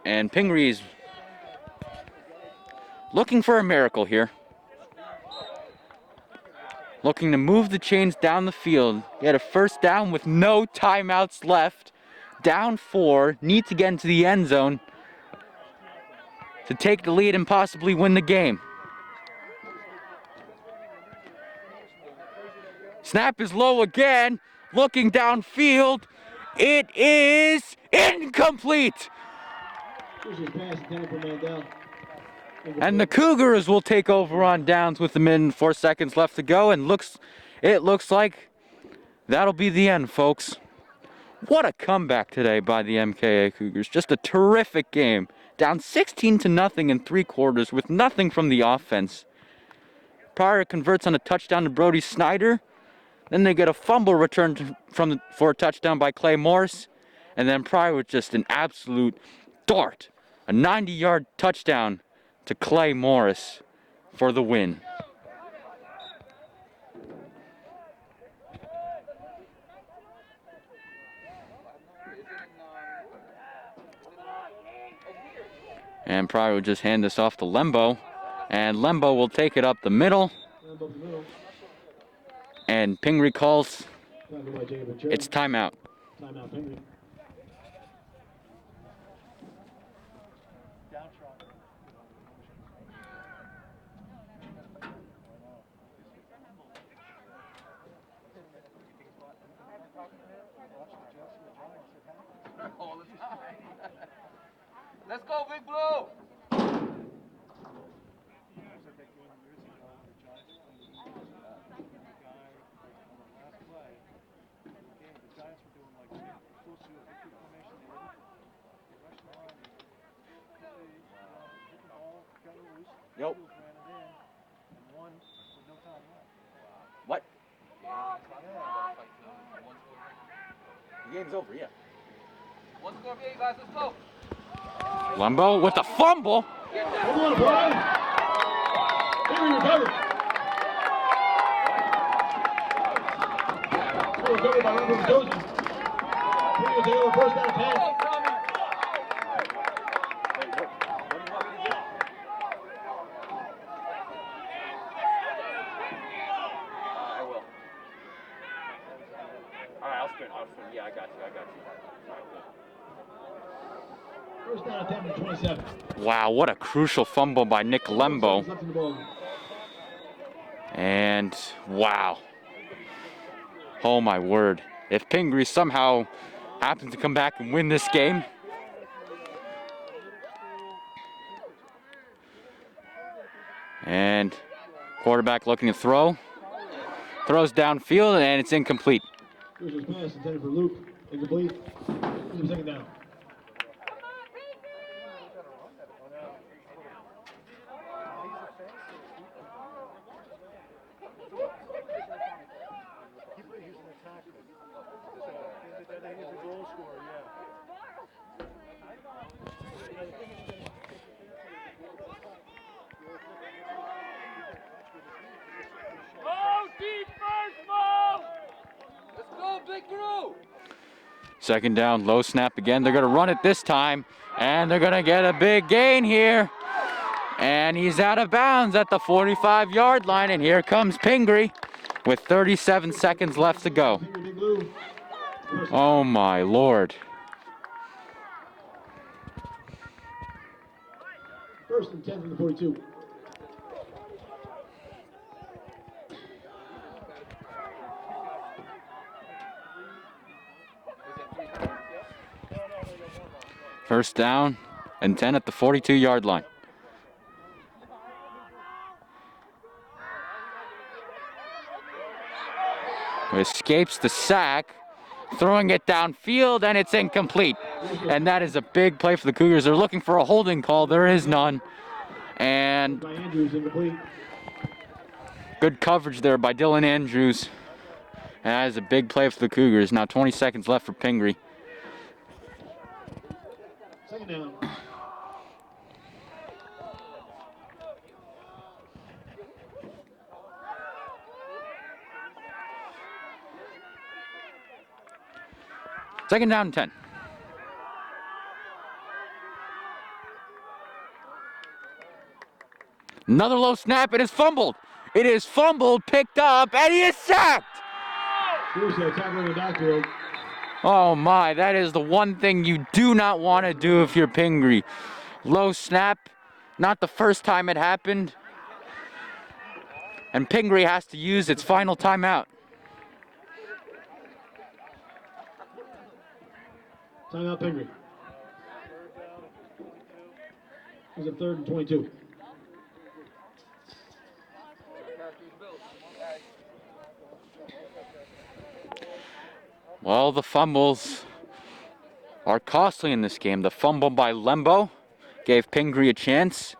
And Pingry's looking for a miracle here. Looking to move the chains down the field. Get a first down with no timeouts left. Down 4, need to get into the end zone to take the lead and possibly win the game. Snap is low again, looking downfield. It is incomplete. And the Cougars will take over on downs with a minute and 4 seconds left to go, and it looks like that'll be the end, folks. What a comeback today by the MKA Cougars. Just a terrific game. Down 16-0 in 3 quarters with nothing from the offense. Pryor converts on a touchdown to Brody Snyder. Then they get a fumble return for a touchdown by Clay Morris. And then Pryor with just an absolute dart. A 90-yard touchdown to Clay Morris for the win. And Pryor will just hand this off to Lembo. And Lembo will take it up the middle. And Pingry calls. It's timeout. Timeout, Pingry. Let's go, Big Blue! Yep. What? The game's over, yeah. One score for you guys, let's go! Lembo with the fumble. Come on, Brian. Pingry recovered. Recovered by Lembo Josie. Pingry will take over first down and 10. I will. All right, I'll sprint. Yeah, I got you. All right, cool. First down and 10 from 27. Wow, what a crucial fumble by Nick Lembo. And wow. Oh my word. If Pingry somehow happens to come back and win this game, and quarterback looking to throw. Throws downfield and it's incomplete. Here's pass intended for Luke. Incomplete. Second down. Second down, low snap again. They're going to run it this time, and they're going to get a big gain here. And he's out of bounds at the 45-yard line, and here comes Pingry with 37 seconds left to go. Oh, my Lord. First and 10 from the 42. First down and 10 at the 42-yard line. Escapes the sack, throwing it downfield, and it's incomplete. And that is a big play for the Cougars. They're looking for a holding call. There is none. And By Andrews, incomplete. good coverage there by Dylan Andrews. And that is a big play for the Cougars. Now 20 seconds left for Pingry. Second down. Second down and 10. Another low snap. It is fumbled. It is fumbled, picked up, and he is sacked. Here's a tackle in the backfield. Oh my, that is the one thing you do not want to do if you're Pingry. Low snap, not the first time it happened. And Pingry has to use its final timeout. Timeout, Pingry. It's a 3rd and 22. Well, the fumbles are costly in this game. The fumble by Lembo gave Pingry a chance,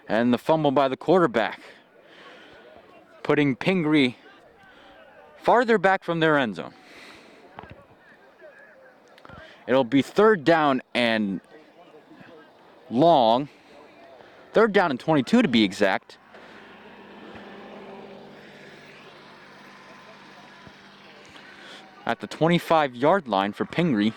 and the fumble by the quarterback, putting Pingry farther back from their end zone. It'll be 3rd down and long. 3rd down and 22 to be exact. At the 25-yard line for Pingry.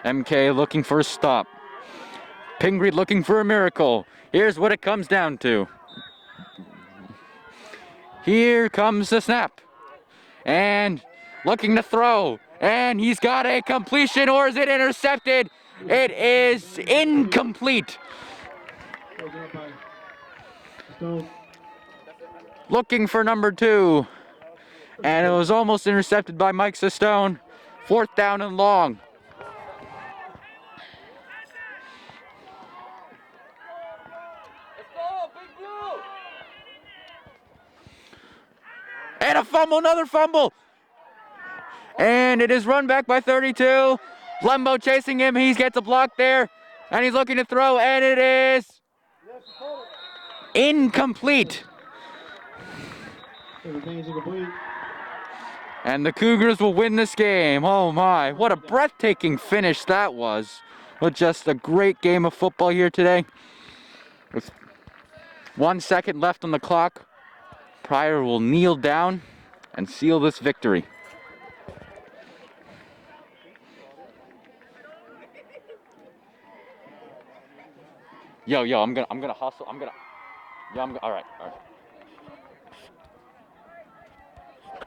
MKA looking for a stop. Pingry looking for a miracle. Here's what it comes down to. Here comes the snap. And looking to throw. And he's got a completion, or is it intercepted? It is incomplete. Taken up by Stone. Looking for number 2. And it was almost intercepted by Mike Sestone. 4th down and long. Let's go, Big Blue! And a fumble, another fumble. And it is run back by 32. Lembo chasing him. He gets a block there. And he's looking to throw. And it is incomplete. It remains incomplete. And the Cougars will win this game. Oh my, what a breathtaking finish that was. With just a great game of football here today. With 1 second left on the clock, Pryor will kneel down and seal this victory. Yo, I'm gonna hustle. All right.